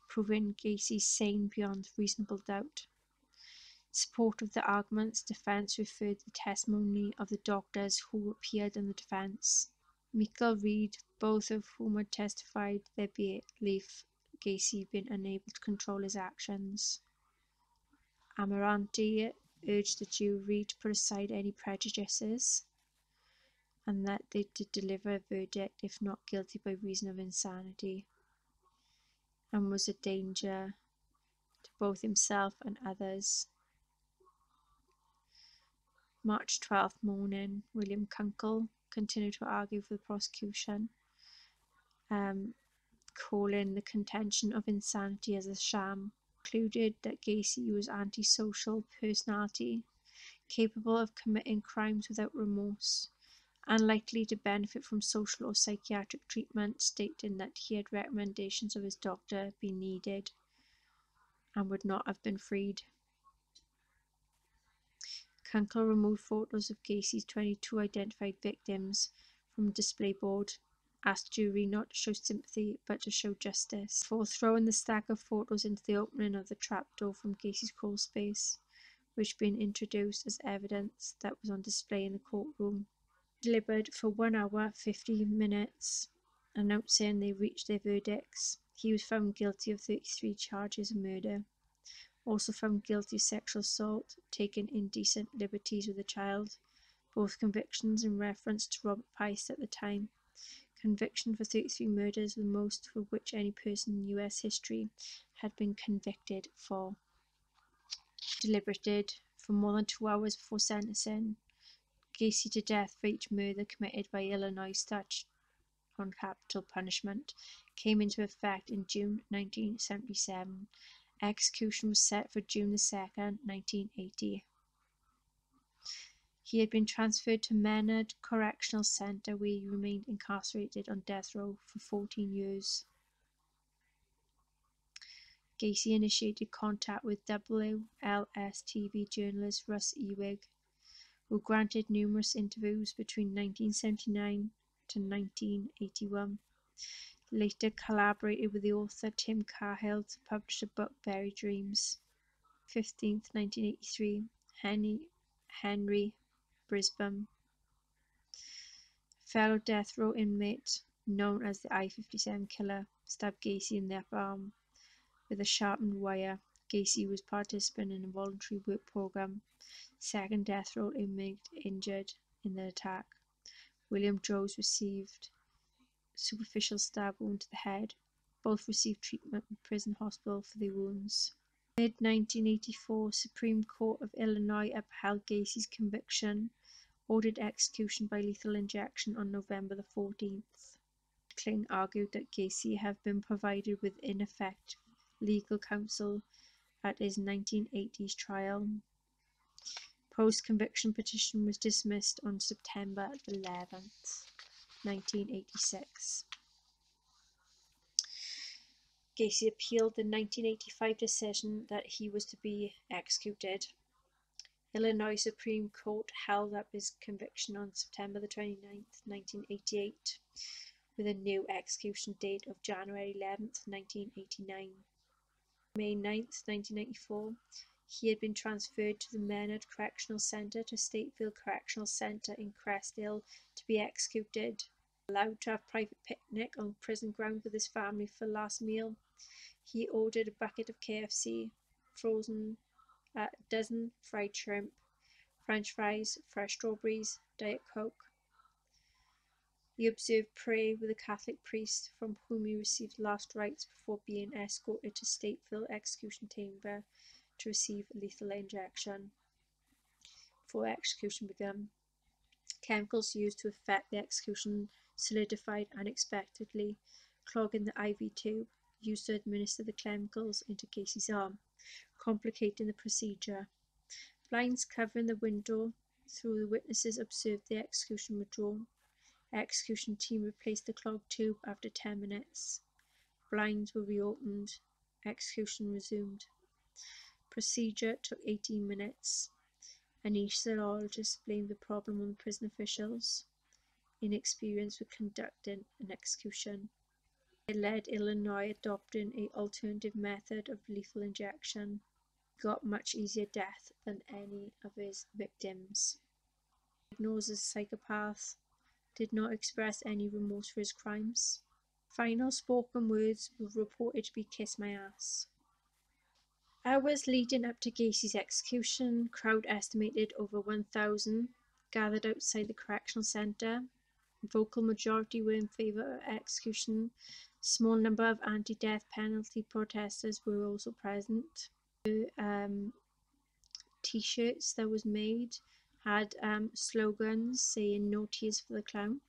proving Gacy sane beyond reasonable doubt. In support of the arguments, defense referred to the testimony of the doctors who appeared in the defense. Michael Reed, both of whom had testified their belief Gacy being unable to control his actions. Amarante urged the jury to put aside any prejudices and that they did deliver a verdict if not guilty by reason of insanity, and was a danger to both himself and others. March 12th morning, William Kunkel continued to argue for the prosecution, calling the contention of insanity as a sham. Concluded that Gacy was antisocial personality, capable of committing crimes without remorse, unlikely to benefit from social or psychiatric treatment, stating that he had recommendations of his doctor be needed and would not have been freed. Kunkel removed photos of Gacy's 22 identified victims from a display board, asked jury not to show sympathy but to show justice, before throwing the stack of photos into the opening of the trapdoor from Gacy's crawl space, which had been introduced as evidence that was on display in the courtroom. Delivered for 1 hour 50 minutes, announcing they reached their verdicts. He was found guilty of 33 charges of murder, also found guilty of sexual assault, taking indecent liberties with a child, both convictions in reference to Robert Pice at the time. Conviction for 33 murders, the most for which any person in US history had been convicted for. Deliberated for more than 2 hours before sentencing Gacy to death for each murder committed by Illinois statute. on capital punishment came into effect in June 1977. Execution was set for June 2nd, 1980. He had been transferred to Menard Correctional Centre, where he remained incarcerated on death row for 14 years. Gacy initiated contact with WLS-TV journalist Russ Ewing, who granted numerous interviews between 1979 to 1981. Later collaborated with the author Tim Cahill to publish the book Buried Dreams. 15th, 1983, Henry Brisbane, fellow death row inmate known as the I-57 killer, stabbed Gacy in the upper arm with a sharpened wire. Gacy was participant in a voluntary work program. Second death row inmate injured in the attack. William Jones received superficial stab wound to the head. Both received treatment in prison hospital for their wounds. Mid-1984, Supreme Court of Illinois upheld Gacy's conviction, ordered execution by lethal injection on November the 14th. Kling argued that Gacy had been provided with ineffective legal counsel at his 1980s trial. Post-conviction petition was dismissed on September 11th, 1986. Gacy appealed the 1985 decision that he was to be executed. Illinois Supreme Court held up his conviction on September the 29th, 1988, with a new execution date of January 11th, 1989. May 9th, 1994, he had been transferred to the Menard Correctional Centre to Stateville Correctional Centre in Cresthill to be executed. Allowed to have private picnic on prison ground with his family for last meal, he ordered a bucket of KFC, frozen a dozen fried shrimp, French fries, fresh strawberries, Diet Coke. He observed prayer with a Catholic priest from whom he received last rites before being escorted to Stateville Execution Chamber to receive a lethal injection. Before execution began, chemicals used to effect the execution solidified unexpectedly, clogging the IV tube used to administer the chemicals into Gacy's arm, complicating the procedure. Blinds covering the window through the witnesses observed the execution were drawn. Execution team replaced the clogged tube after 10 minutes. Blinds were reopened. Execution resumed. Procedure took 18 minutes. Anesthesiologist blamed the problem on prison officials' inexperience with conducting an execution. It led Illinois adopting an alternative method of lethal injection. He got much easier death than any of his victims. Diagnosed as a psychopath, did not express any remorse for his crimes. Final spoken words were reported to be "kiss my ass." Hours leading up to Gacy's execution, crowd estimated over 1,000 gathered outside the correctional centre. Vocal majority were in favour of execution. Small number of anti-death penalty protesters were also present. The t-shirts that was made had slogans saying "No tears for the clown."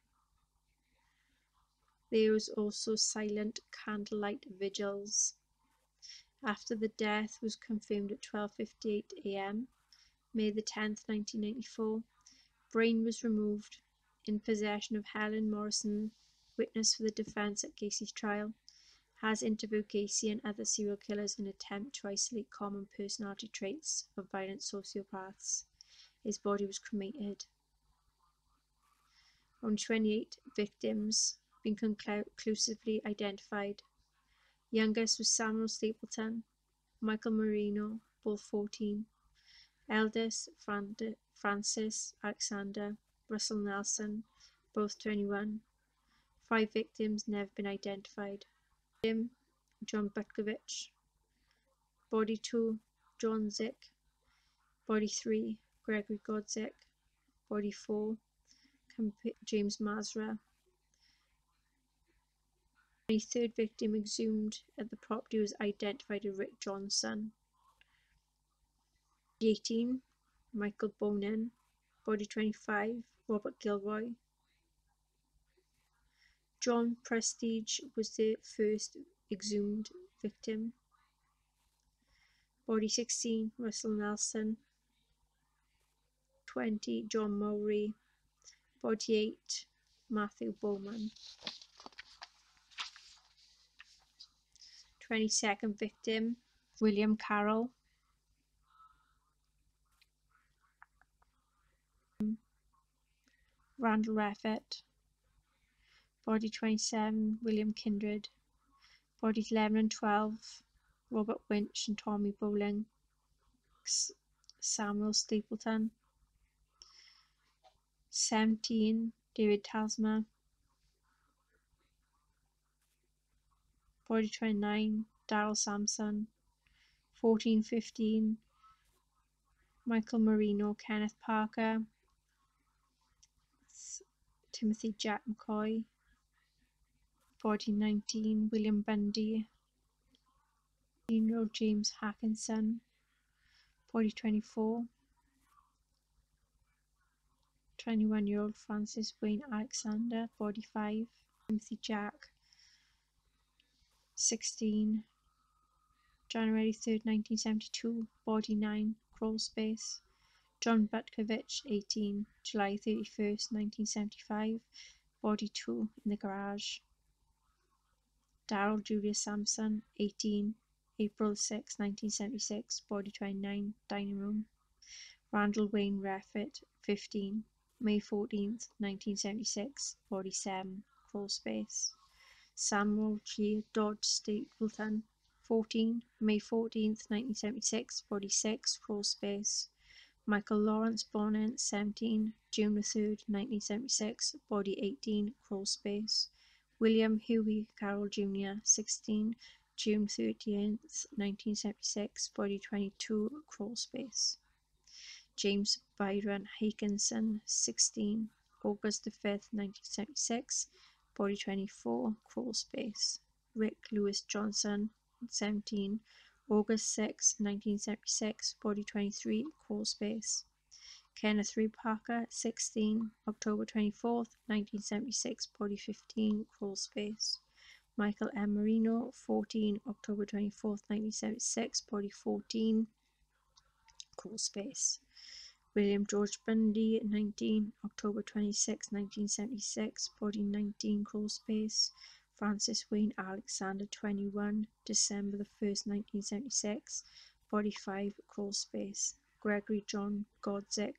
There was also silent candlelight vigils. After the death was confirmed at 12:58 a.m, May the 10th, 1994, brain was removed. In possession of Helen Morrison, witness for the defence at Gacy's trial, has interviewed Gacy and other serial killers in an attempt to isolate common personality traits of violent sociopaths. His body was cremated. On 28 victims been conclusively identified. Youngest was Samuel Stapleton, Michael Marino, both 14. Eldest Francis Alexander, Russell Nelson, both 21. 5 victims never been identified. Jim, John Butkovich. Body 2, John Zick. Body 3, Gregory Godzik. Body 4, James Mazra. 23rd victim exhumed at the property was identified as Rick Johnson. 18, Michael Bonin. Body 25, Robert Gilroy. John Prestige was the first exhumed victim. Body 16, Russell Nelson. 20, John Mowry. Body 8, Matthew Bowman. 22nd victim, William Carroll. Randall Reffett. Body 27, William Kindred. Bodies 11 and 12, Robert Winch and Tommy Bowling. Samuel Stapleton. 17, David Tasma. Body 29, Daryl Sampson. 14, 15, Michael Marino, Kenneth Parker. Timothy Jack McCoy. Body 19, William Bundy. 18-year-old James Hackinson. Body 24, 21-year-old Francis Wayne Alexander. Body 5, Timothy Jack. 16, January 3rd, 1972. Body 9, crawl space. John Butkovich. 18, July 31st, 1975. Body 2, in the garage. Daryl Julius Sampson. 18, April 6, 1976. Body 29, dining room. Randall Wayne Reffett. 15, May 14th, 1976. Body 7, crawl space. Samuel G. Dodge Stapleton. 14, May 14th, 1976. Body 6, crawl space. Michael Lawrence Bonnet. 17, June 3rd, 1976. Body 18, crawl space. William Huey Carroll Jr. 16, June 30th, 1976. Body 22, crawl space. James Byron Hakinson. 16, August 5th, 1976. Body 24, crawl space. Rick Lewis Johnson. 17, August 6, 1976. Body 23, crawl space. Kenneth Reed Parker. 16, October 24th, 1976. Body 15, crawl space. Michael M. Marino. 14, October 24th, 1976. Body 14, crawl space. William George Bundy. 19, October 26, 1976. Body 19, crawl space. Francis Wayne Alexander. 21, December 1st, 1976. Body 5, crawl space. Gregory John Godzik.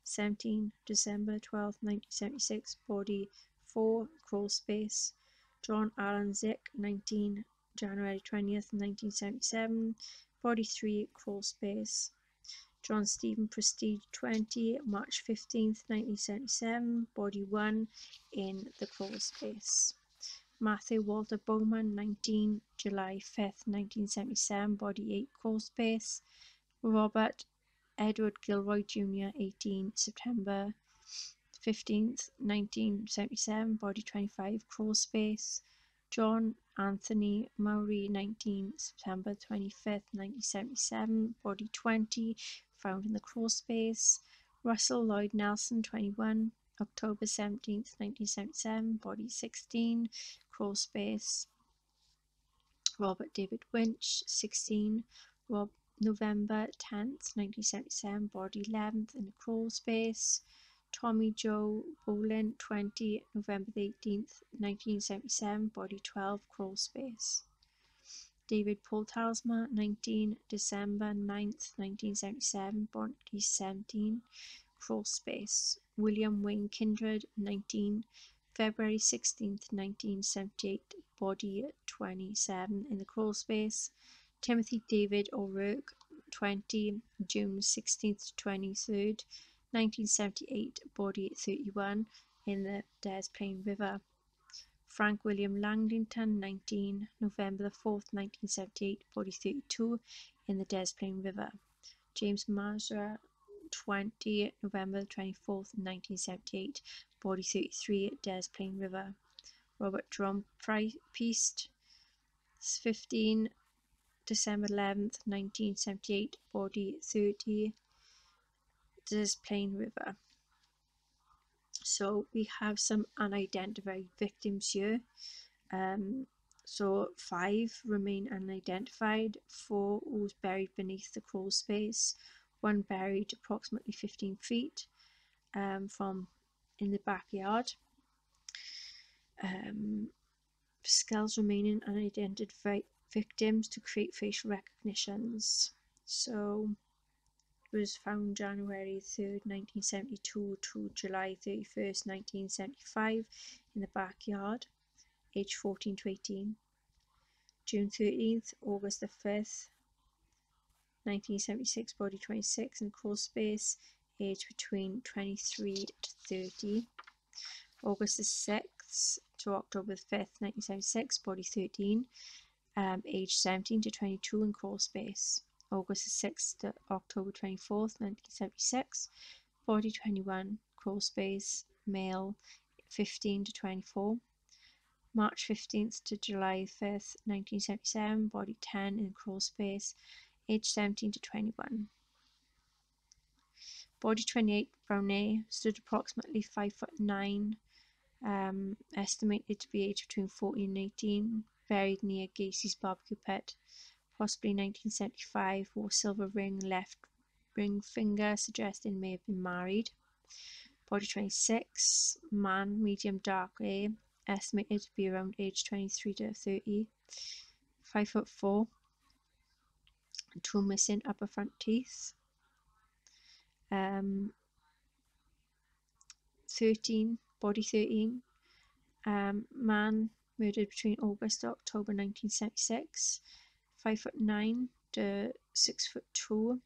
17, December 12th, 1976. Body 4, crawl space. John Allen Zick. 19, January 20th, 1977. Body 3, crawl space. John Stephen Prestige. 20, March 15th, 1977. Body 1, in the crawl space. Matthew Walter Bowman. 19, July 5th, 1977. Body 8, crawl space. Robert Edward Gilroy Jr. 18, September 15th, 1977. Body 25, crawl space. John Anthony Mowry. 19, September 25th, 1977. Body 20, found in the crawl space. Russell Lloyd Nelson. 21, October 17th, 1977. Body 16, crawl space. Robert David Winch. 16, November 10th, 1977. Body 11th, in the crawl space. Tommy Joe Bolin. 20, November 18th, 1977. Body 12, crawl space. David Paul Talsma. 19, December 9th, 1977. Body 17, crawl space. William Wayne Kindred. 19, February 16th, 1978. Body 27, in the crawl space. Timothy David O'Rourke. 20, June 16th to 23rd, 1978. Body 31, in the Des Plaines River. Frank William Langdington. 19, November 4th, 1978. Body 32, in the Des Plaines River. James Mazra. 20, November 24th, 1978. Body 33, Des Plaines River. Robert Drum Priest. 15, December 11th, 1978. Body 30, Des Plaines River. So we have some unidentified victims here. So 5 remain unidentified, 4 was buried beneath the crawl space, 1 buried approximately 15 feet from in the backyard. Skulls remaining unidentified victims to create facial recognitions. So it was found January 3rd, 1972 to July 31st, 1975 in the backyard, age 14 to 18. June 13th, August the 5th, 1976, body 26 in crawl space, age between 23 to 30. August the 6th to October 5th, 1976, body 13, age 17 to 22 in crawl space. August the 6th to October 24th, 1976, body 21, crawl space, male 15 to 24. March 15th to July 5th, 1977, body 10 in crawl space, age 17 to 21. Body 28, Brownet, stood approximately 5'9", estimated to be aged between 14 and 18, buried near Gacy's barbecue pit, possibly 1975, wore silver ring, left ring finger, suggesting may have been married. Body 26, man, medium dark hair, estimated to be around age 23 to 30, 5'4", 2 missing upper front teeth. 13, body 13, man, murdered between August to October 1976, 5'9" to 6'2",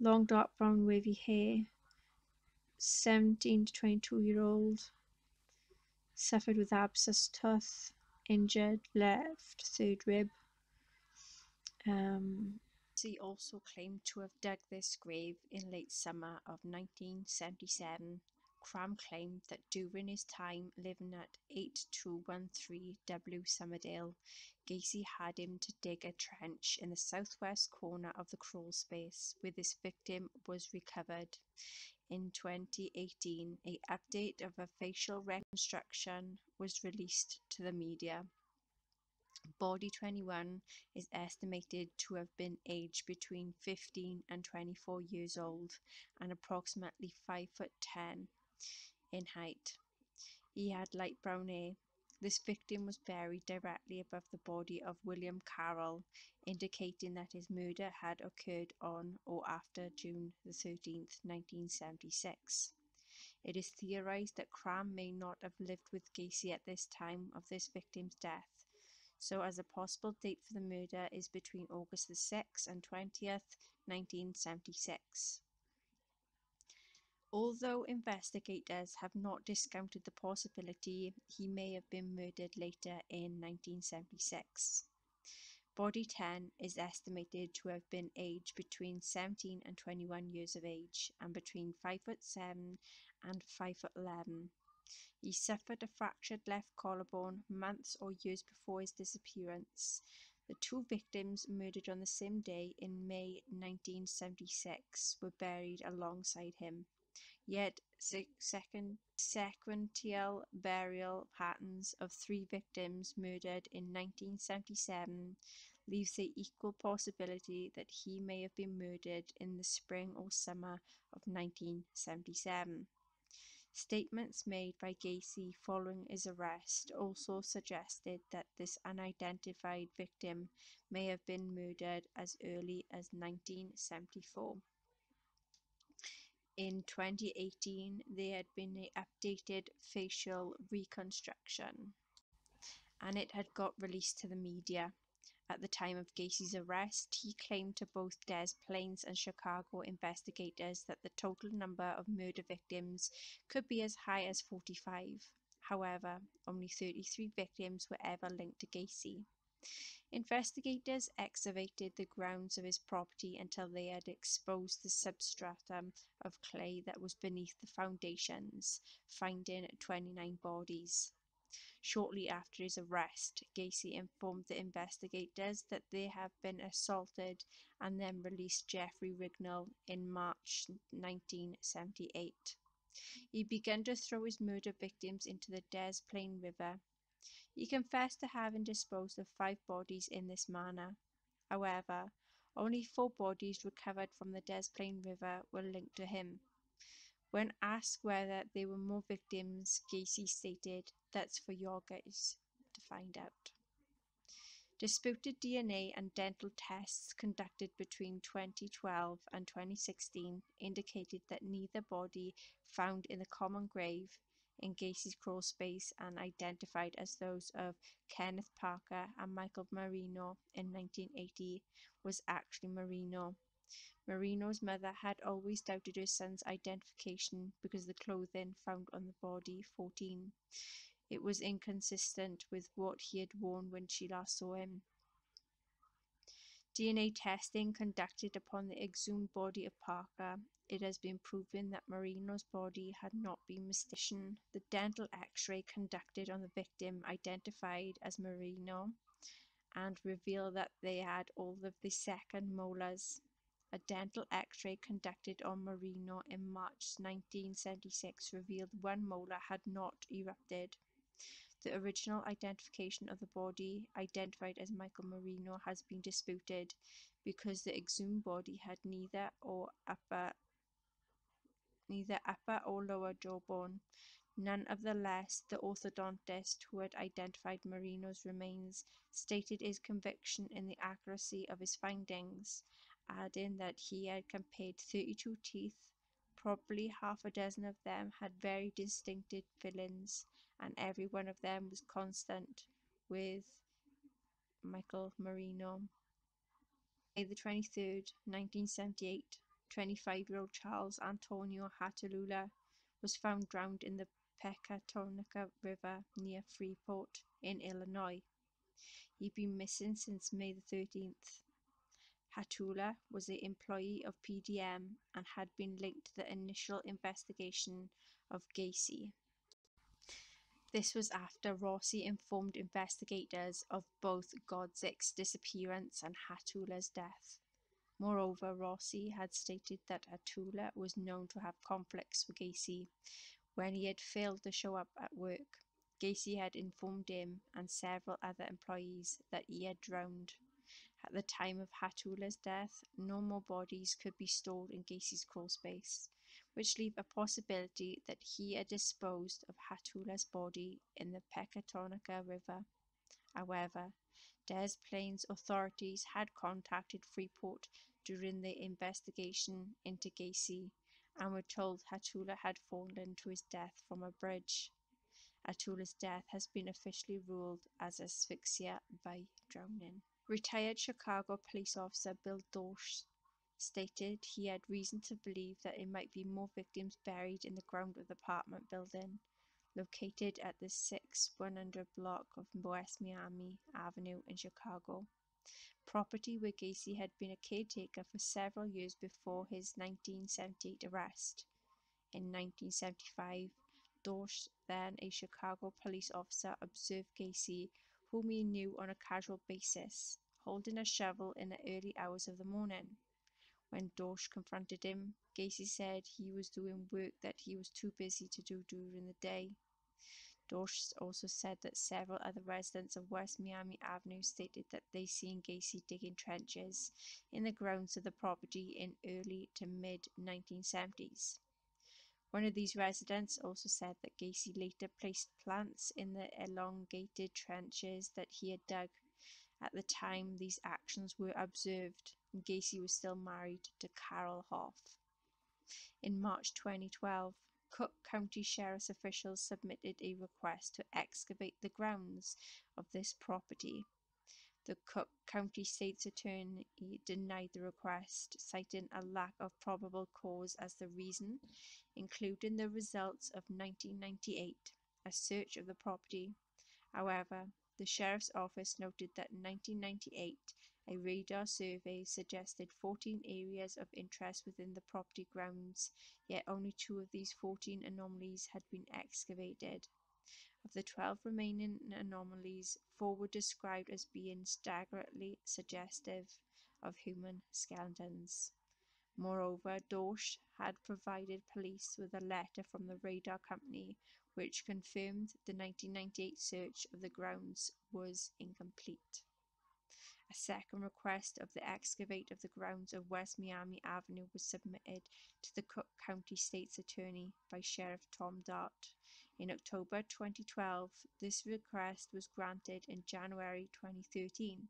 long dark brown wavy hair, 17 to 22-year-old, suffered with abscess tooth, injured left third rib. He also claimed to have dug this grave in late summer of 1977. Cram claimed that during his time living at 8213 W. Summerdale, Gacy had him to dig a trench in the southwest corner of the crawl space where this victim was recovered. In 2018, an update of a facial reconstruction was released to the media. Body 21 is estimated to have been aged between 15 and 24 years old and approximately 5'10" in height. He had light brown hair. This victim was buried directly above the body of William Carroll, indicating that his murder had occurred on or after June the 13th, 1976. It is theorized that Cram may not have lived with Gacy at this time of this victim's death, so as a possible date for the murder is between August the 6th and 20th, 1976. Although investigators have not discounted the possibility he may have been murdered later in 1976. Body 10 is estimated to have been aged between 17 and 21 years of age and between 5'7" and 5'11". He suffered a fractured left collarbone months or years before his disappearance. The 2 victims murdered on the same day in May 1976 were buried alongside him. Yet sequential burial patterns of 3 victims murdered in 1977 leaves the equal possibility that he may have been murdered in the spring or summer of 1977. Statements made by Gacy following his arrest also suggested that this unidentified victim may have been murdered as early as 1974. In 2018, there had been an updated facial reconstruction, and it had got released to the media. At the time of Gacy's arrest, he claimed to both Des Plaines and Chicago investigators that the total number of murder victims could be as high as 45. However, only 33 victims were ever linked to Gacy. Investigators excavated the grounds of his property until they had exposed the substratum of clay that was beneath the foundations, finding 29 bodies. Shortly after his arrest, Gacy informed the investigators that they had been assaulted and then released Jeffrey Rignall in March 1978. He began to throw his murder victims into the Des Plaines River. He confessed to having disposed of 5 bodies in this manner. However, only 4 bodies recovered from the Des Plaines River were linked to him. When asked whether there were more victims, Gacy stated, "That's for your guys to find out." Disputed DNA and dental tests conducted between 2012 and 2016 indicated that neither body found in the common grave in Gacy's crawl space and identified as those of Kenneth Parker and Michael Marino in 1980 was actually Marino. Marino's mother had always doubted her son's identification because the clothing found on the body 14. It was inconsistent with what he had worn when she last saw him. DNA testing conducted upon the exhumed body of Parker, it has been proven that Marino's body had not been mistaken. The dental x-ray conducted on the victim identified as Marino and revealed that they had all of the second molars. A dental x-ray conducted on Marino in March 1976 revealed one molar had not erupted. The original identification of the body, identified as Michael Marino, has been disputed because the exhumed body had neither upper or lower jawbone. Nonetheless, the orthodontist who had identified Marino's remains stated his conviction in the accuracy of his findings, adding that he had compared 32 teeth. Probably half a dozen of them had very distinctive fillings, and every one of them was constant with Michael Marino. May the 23rd, 1978, 25-year-old Charles Antonio Hatalula was found drowned in the Pecatonica River near Freeport in Illinois. He'd been missing since May the 13th. Hatula was an employee of PDM and had been linked to the initial investigation of Gacy. This was after Rossi informed investigators of both Godzik's disappearance and Hatula's death. Moreover, Rossi had stated that Hatula was known to have conflicts with Gacy when he had failed to show up at work. Gacy had informed him and several other employees that he had drowned. At the time of Hatula's death, no more bodies could be stored in Gacy's crawl space, which leave a possibility that he had disposed of Hatula's body in the Pecatonica River. However, Des Plaines authorities had contacted Freeport during the investigation into Gacy and were told Hatula had fallen to his death from a bridge. Hatula's death has been officially ruled as asphyxia by drowning. Retired Chicago police officer Bill Dorsch stated he had reason to believe that there might be more victims buried in the ground of the apartment building located at the 6100 block of West Miami Avenue in Chicago, property where Gacy had been a caretaker for several years before his 1978 arrest. In 1975, Dorsch, then a Chicago police officer, observed Gacy, whom he knew on a casual basis, holding a shovel in the early hours of the morning. When Dorsch confronted him, Gacy said he was doing work that he was too busy to do during the day. Dorsch also said that several other residents of West Miami Avenue stated that they seen Gacy digging trenches in the grounds of the property in early to mid-1970s. One of these residents also said that Gacy later placed plants in the elongated trenches that he had dug. At the time these actions were observed, Gacy was still married to Carol Hoff. In March 2012, Cook County Sheriff's officials submitted a request to excavate the grounds of this property. The Cook County State's Attorney denied the request, citing a lack of probable cause as the reason, including the results of 1998, a search of the property. However, the Sheriff's Office noted that in 1998, a radar survey suggested 14 areas of interest within the property grounds, yet only 2 of these 14 anomalies had been excavated. Of the 12 remaining anomalies, 4 were described as being staggeringly suggestive of human skeletons. Moreover, Dorsch had provided police with a letter from the radar company which confirmed the 1998 search of the grounds was incomplete. A second request of the excavate of the grounds of West Miami Avenue was submitted to the Cook County State's Attorney by Sheriff Tom Dart. In October 2012, this request was granted in January 2013,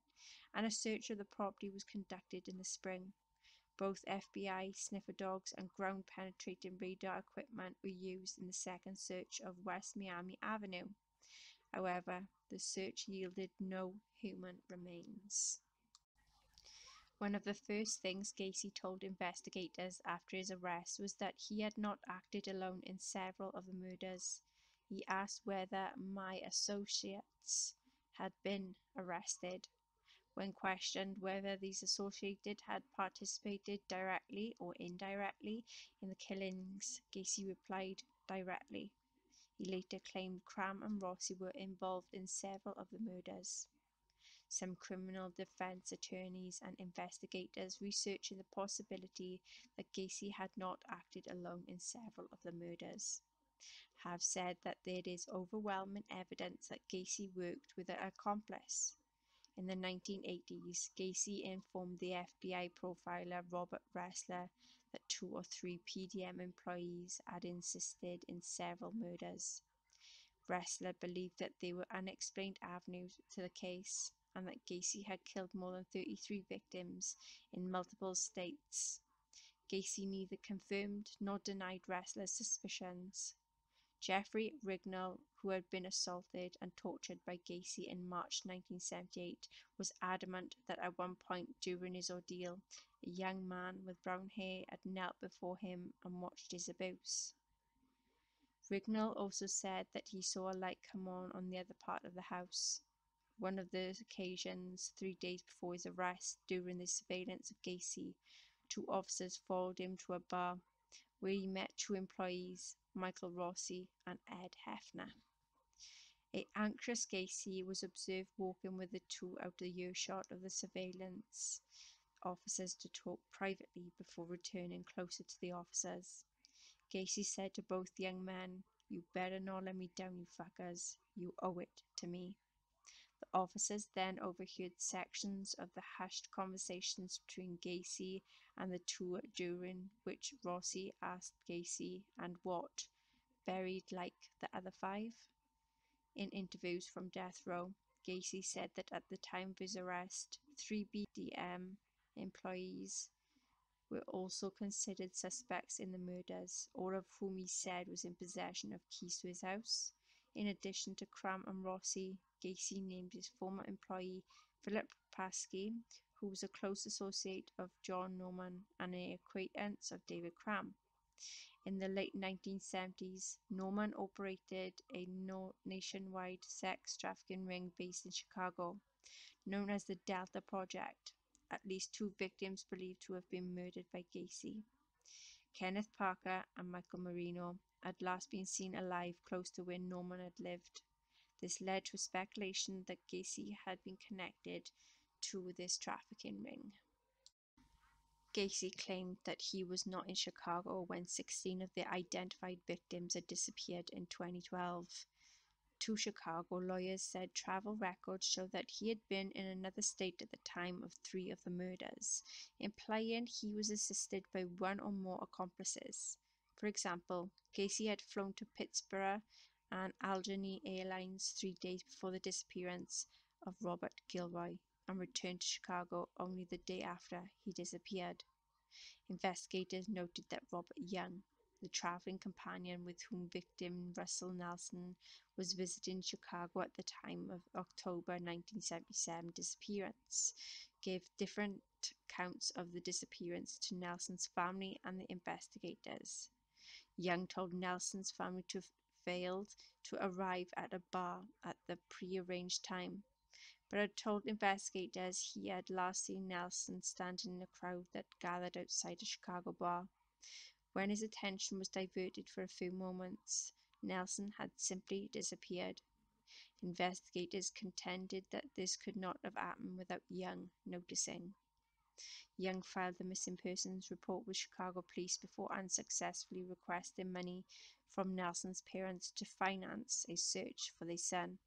and a search of the property was conducted in the spring. Both FBI sniffer dogs and ground-penetrating radar equipment were used in the second search of West Miami Avenue. However, the search yielded no human remains. One of the first things Gacy told investigators after his arrest was that he had not acted alone in several of the murders. He asked whether my associates had been arrested. When questioned whether these associated had participated directly or indirectly in the killings, Gacy replied, directly. He later claimed Cram and Rossi were involved in several of the murders. Some criminal defense attorneys and investigators researching the possibility that Gacy had not acted alone in several of the murders have said that there is overwhelming evidence that Gacy worked with an accomplice. In the 1980s, Gacy informed the FBI profiler Robert Ressler that 2 or 3 PDM employees had assisted in several murders. Ressler believed that there were unexplained avenues to the case and that Gacy had killed more than 33 victims in multiple states. Gacy neither confirmed nor denied Ressler's suspicions. Jeffrey Rignall, who had been assaulted and tortured by Gacy in March 1978, was adamant that at one point during his ordeal, a young man with brown hair had knelt before him and watched his abuse. Rignall also said that he saw a light come on the other part of the house. One of the occasions, 3 days before his arrest, during the surveillance of Gacy, 2 officers followed him to a bar where he met 2 employees, Michael Rossi and Ed Hefner. A anxious Gacy was observed walking with the 2 out of earshot of the surveillance officers to talk privately before returning closer to the officers. Gacy said to both young men, "You better not let me down, you fuckers. You owe it to me." The officers then overheard sections of the hushed conversations between Gacy and the 2 during which Rossi asked Gacy, "And what? Buried like the other 5? In interviews from death row, Gacy said that at the time of his arrest, 3 BDM employees were also considered suspects in the murders, all of whom he said was in possession of keys to his house. In addition to Cram and Rossi, Gacy named his former employee Philip Paskey, who was a close associate of John Norman and an acquaintance of David Cram. In the late 1970s, Norman operated a nationwide sex trafficking ring based in Chicago, known as the Delta Project. At least 2 victims believed to have been murdered by Gacy. Kenneth Parker and Michael Marino had last been seen alive close to where Norman had lived. This led to speculation that Gacy had been connected to this trafficking ring. Gacy claimed that he was not in Chicago when 16 of the identified victims had disappeared in 2012. 2 Chicago lawyers said travel records show that he had been in another state at the time of 3 of the murders, implying he was assisted by 1 or more accomplices. For example, Gacy had flown to Pittsburgh and Allegheny Airlines 3 days before the disappearance of Robert Gilroy and returned to Chicago only the day after he disappeared. Investigators noted that Robert Young, the traveling companion with whom victim Russell Nelson was visiting Chicago at the time of October 1977 disappearance, gave different accounts of the disappearance to Nelson's family and the investigators. Young told Nelson's family to failed to arrive at a bar at the prearranged time, but had told investigators he had last seen Nelson standing in a crowd that gathered outside a Chicago bar. When his attention was diverted for a few moments, Nelson had simply disappeared. Investigators contended that this could not have happened without Young noticing. Young filed the missing persons report with Chicago police before unsuccessfully requesting money from Nelson's parents to finance a search for their son.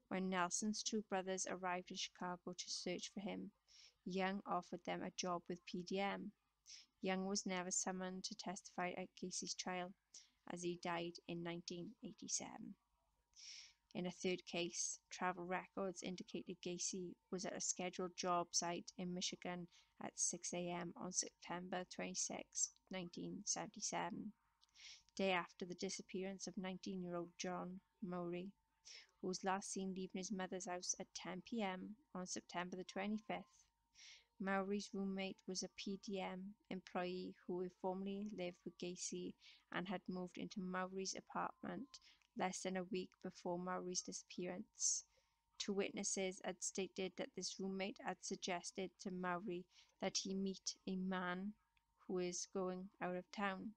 When Nelson's two brothers arrived in Chicago to search for him, Young offered them a job with PDM. Young was never summoned to testify at Gacy's trial, as he died in 1987. In a third case, travel records indicated Gacy was at a scheduled job site in Michigan at 6 a.m. on September 26, 1977, day after the disappearance of 19-year-old John Mowry, who was last seen leaving his mother's house at 10 p.m. on September the 25th. Mowry's roommate was a PDM employee who formerly lived with Gacy and had moved into Mowry's apartment less than a week before Mowry's disappearance. Two witnesses had stated that this roommate had suggested to Mowry that he meet a man who is going out of town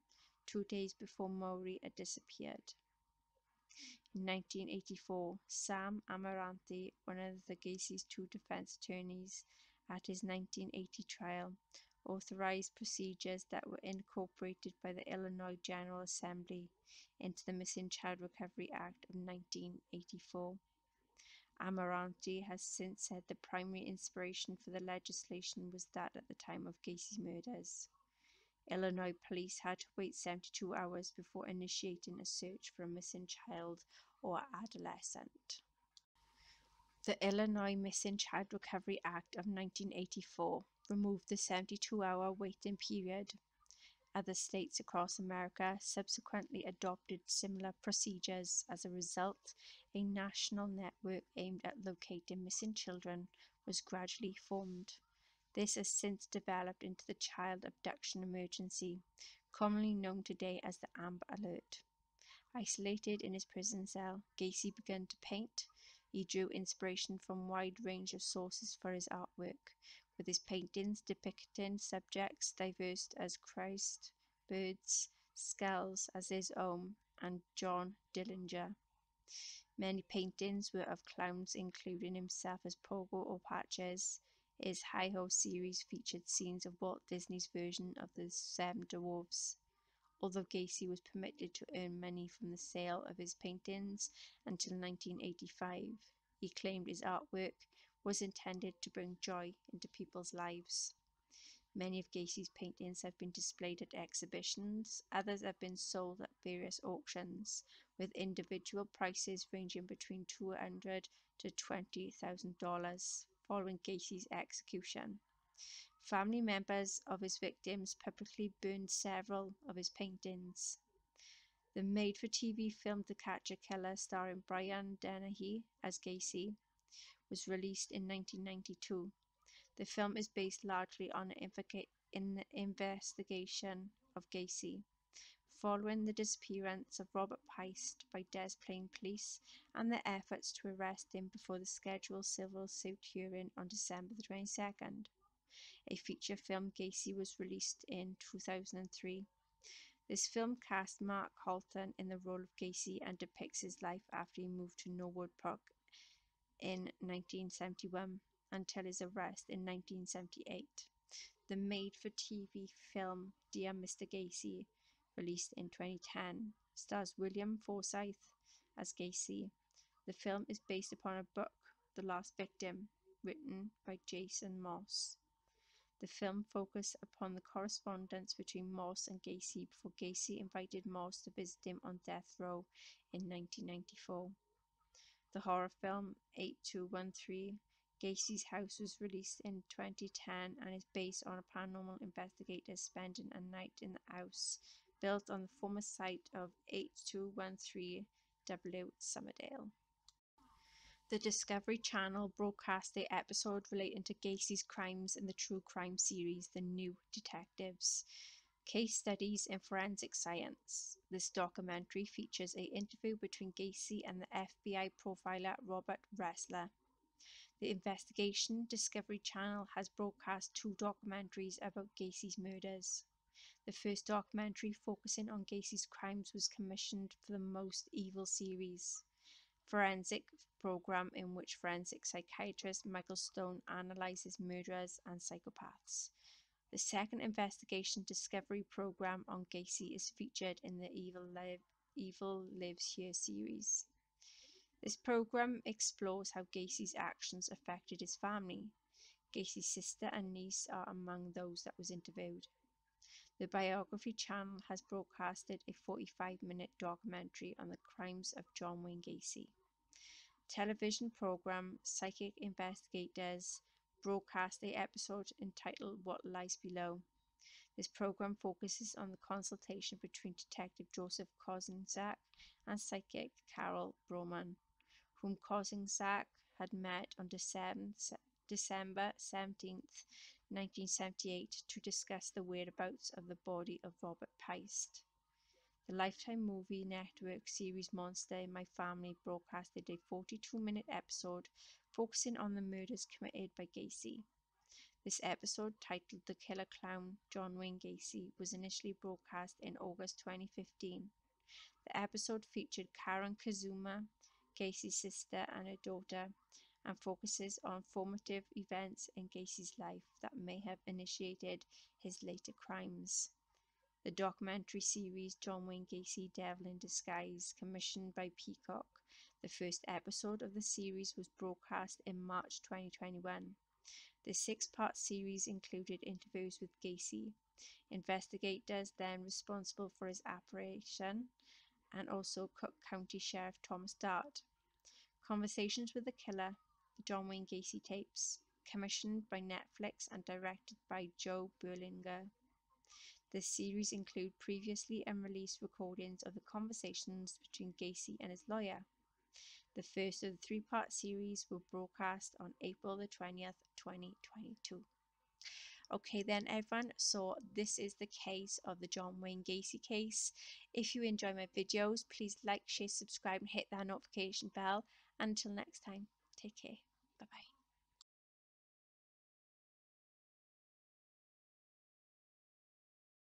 2 days before Mowry had disappeared. In 1984, Sam Amarante, one of the Gacy's two defense attorneys at his 1980 trial, authorized procedures that were incorporated by the Illinois General Assembly into the Missing Child Recovery Act of 1984. Amarante has since said the primary inspiration for the legislation was that at the time of Gacy's murders. Illinois police had to wait 72 hours before initiating a search for a missing child or adolescent. The Illinois Missing Child Recovery Act of 1984 removed the 72-hour waiting period. Other states across America subsequently adopted similar procedures. As a result, a national network aimed at locating missing children was gradually formed. This has since developed into the Child Abduction Emergency, commonly known today as the Amber Alert. Isolated in his prison cell, Gacy began to paint. He drew inspiration from a wide range of sources for his artwork, with his paintings depicting subjects diverse as Christ, birds, skulls as his own, and John Dillinger. Many paintings were of clowns, including himself as Pogo or Patches. His Hi-Ho series featured scenes of Walt Disney's version of the Seven Dwarfs. Although Gacy was permitted to earn money from the sale of his paintings until 1985, he claimed his artwork was intended to bring joy into people's lives. Many of Gacy's paintings have been displayed at exhibitions. Others have been sold at various auctions, with individual prices ranging between $200 to $20,000 following Gacy's execution. Family members of his victims publicly burned several of his paintings. The made-for-TV film To Catch a Killer, starring Brian Dennehy as Gacy, was released in 1992. The film is based largely on the investigation of Gacy, following the disappearance of Robert Heist by Des Plaines Police and their efforts to arrest him before the scheduled civil suit hearing on December 22nd. A feature film, Gacy, was released in 2003. This film cast Mark Holton in the role of Gacy and depicts his life after he moved to Norwood Park in 1971 until his arrest in 1978. The made-for-TV film Dear Mr. Gacy, released in 2010, stars William Forsythe as Gacy. The film is based upon a book, The Last Victim, written by Jason Moss. The film focused upon the correspondence between Moss and Gacy before Gacy invited Moss to visit him on death row in 1994. The horror film 8213, Gacy's House, was released in 2010 and is based on a paranormal investigator spending a night in the house built on the former site of 8213 W Summerdale. The Discovery Channel broadcast the episode relating to Gacy's crimes in the true crime series The New Detectives, Case Studies in Forensic Science. This documentary features an interview between Gacy and the FBI profiler Robert Ressler. The Investigation Discovery Channel has broadcast 2 documentaries about Gacy's murders. The first documentary, focusing on Gacy's crimes, was commissioned for the Most Evil series. forensic program in which forensic psychiatrist Michael Stone analyzes murderers and psychopaths. The second investigation discovery program on Gacy is featured in the Evil Lives Here series. This program explores how Gacy's actions affected his family. Gacy's sister and niece are among those that was interviewed. The Biography Channel has broadcasted a 45-minute documentary on the crimes of John Wayne Gacy. Television program Psychic Investigators broadcast an episode entitled What Lies Below. This program focuses on the consultation between Detective Joseph Kozinczak and psychic Carol Broman, whom Kozinczak had met on December 17th, 1978 to discuss the whereabouts of the body of Robert Peist. The Lifetime Movie Network series Monster in My Family broadcasted a 42-minute episode focusing on the murders committed by Gacy. This episode, titled The Killer Clown, John Wayne Gacy, was initially broadcast in August 2015. The episode featured Karen Kazuma, Gacy's sister and her daughter, and focuses on formative events in Gacy's life that may have initiated his later crimes. The documentary series John Wayne Gacy Devil in Disguise, commissioned by Peacock. The first episode of the series was broadcast in March 2021. The 6-part series included interviews with Gacy, investigators then responsible for his apprehension, and also Cook County Sheriff Thomas Dart. Conversations with the Killer, the John Wayne Gacy tapes, commissioned by Netflix and directed by Joe Berlinger. This series includes previously unreleased recordings of the conversations between Gacy and his lawyer. The first of the 3-part series will broadcast on April the 20th, 2022. Okay then everyone, so this is the case of the John Wayne Gacy case. If you enjoy my videos, please like, share, subscribe and hit that notification bell. Until next time, take care. Bye bye.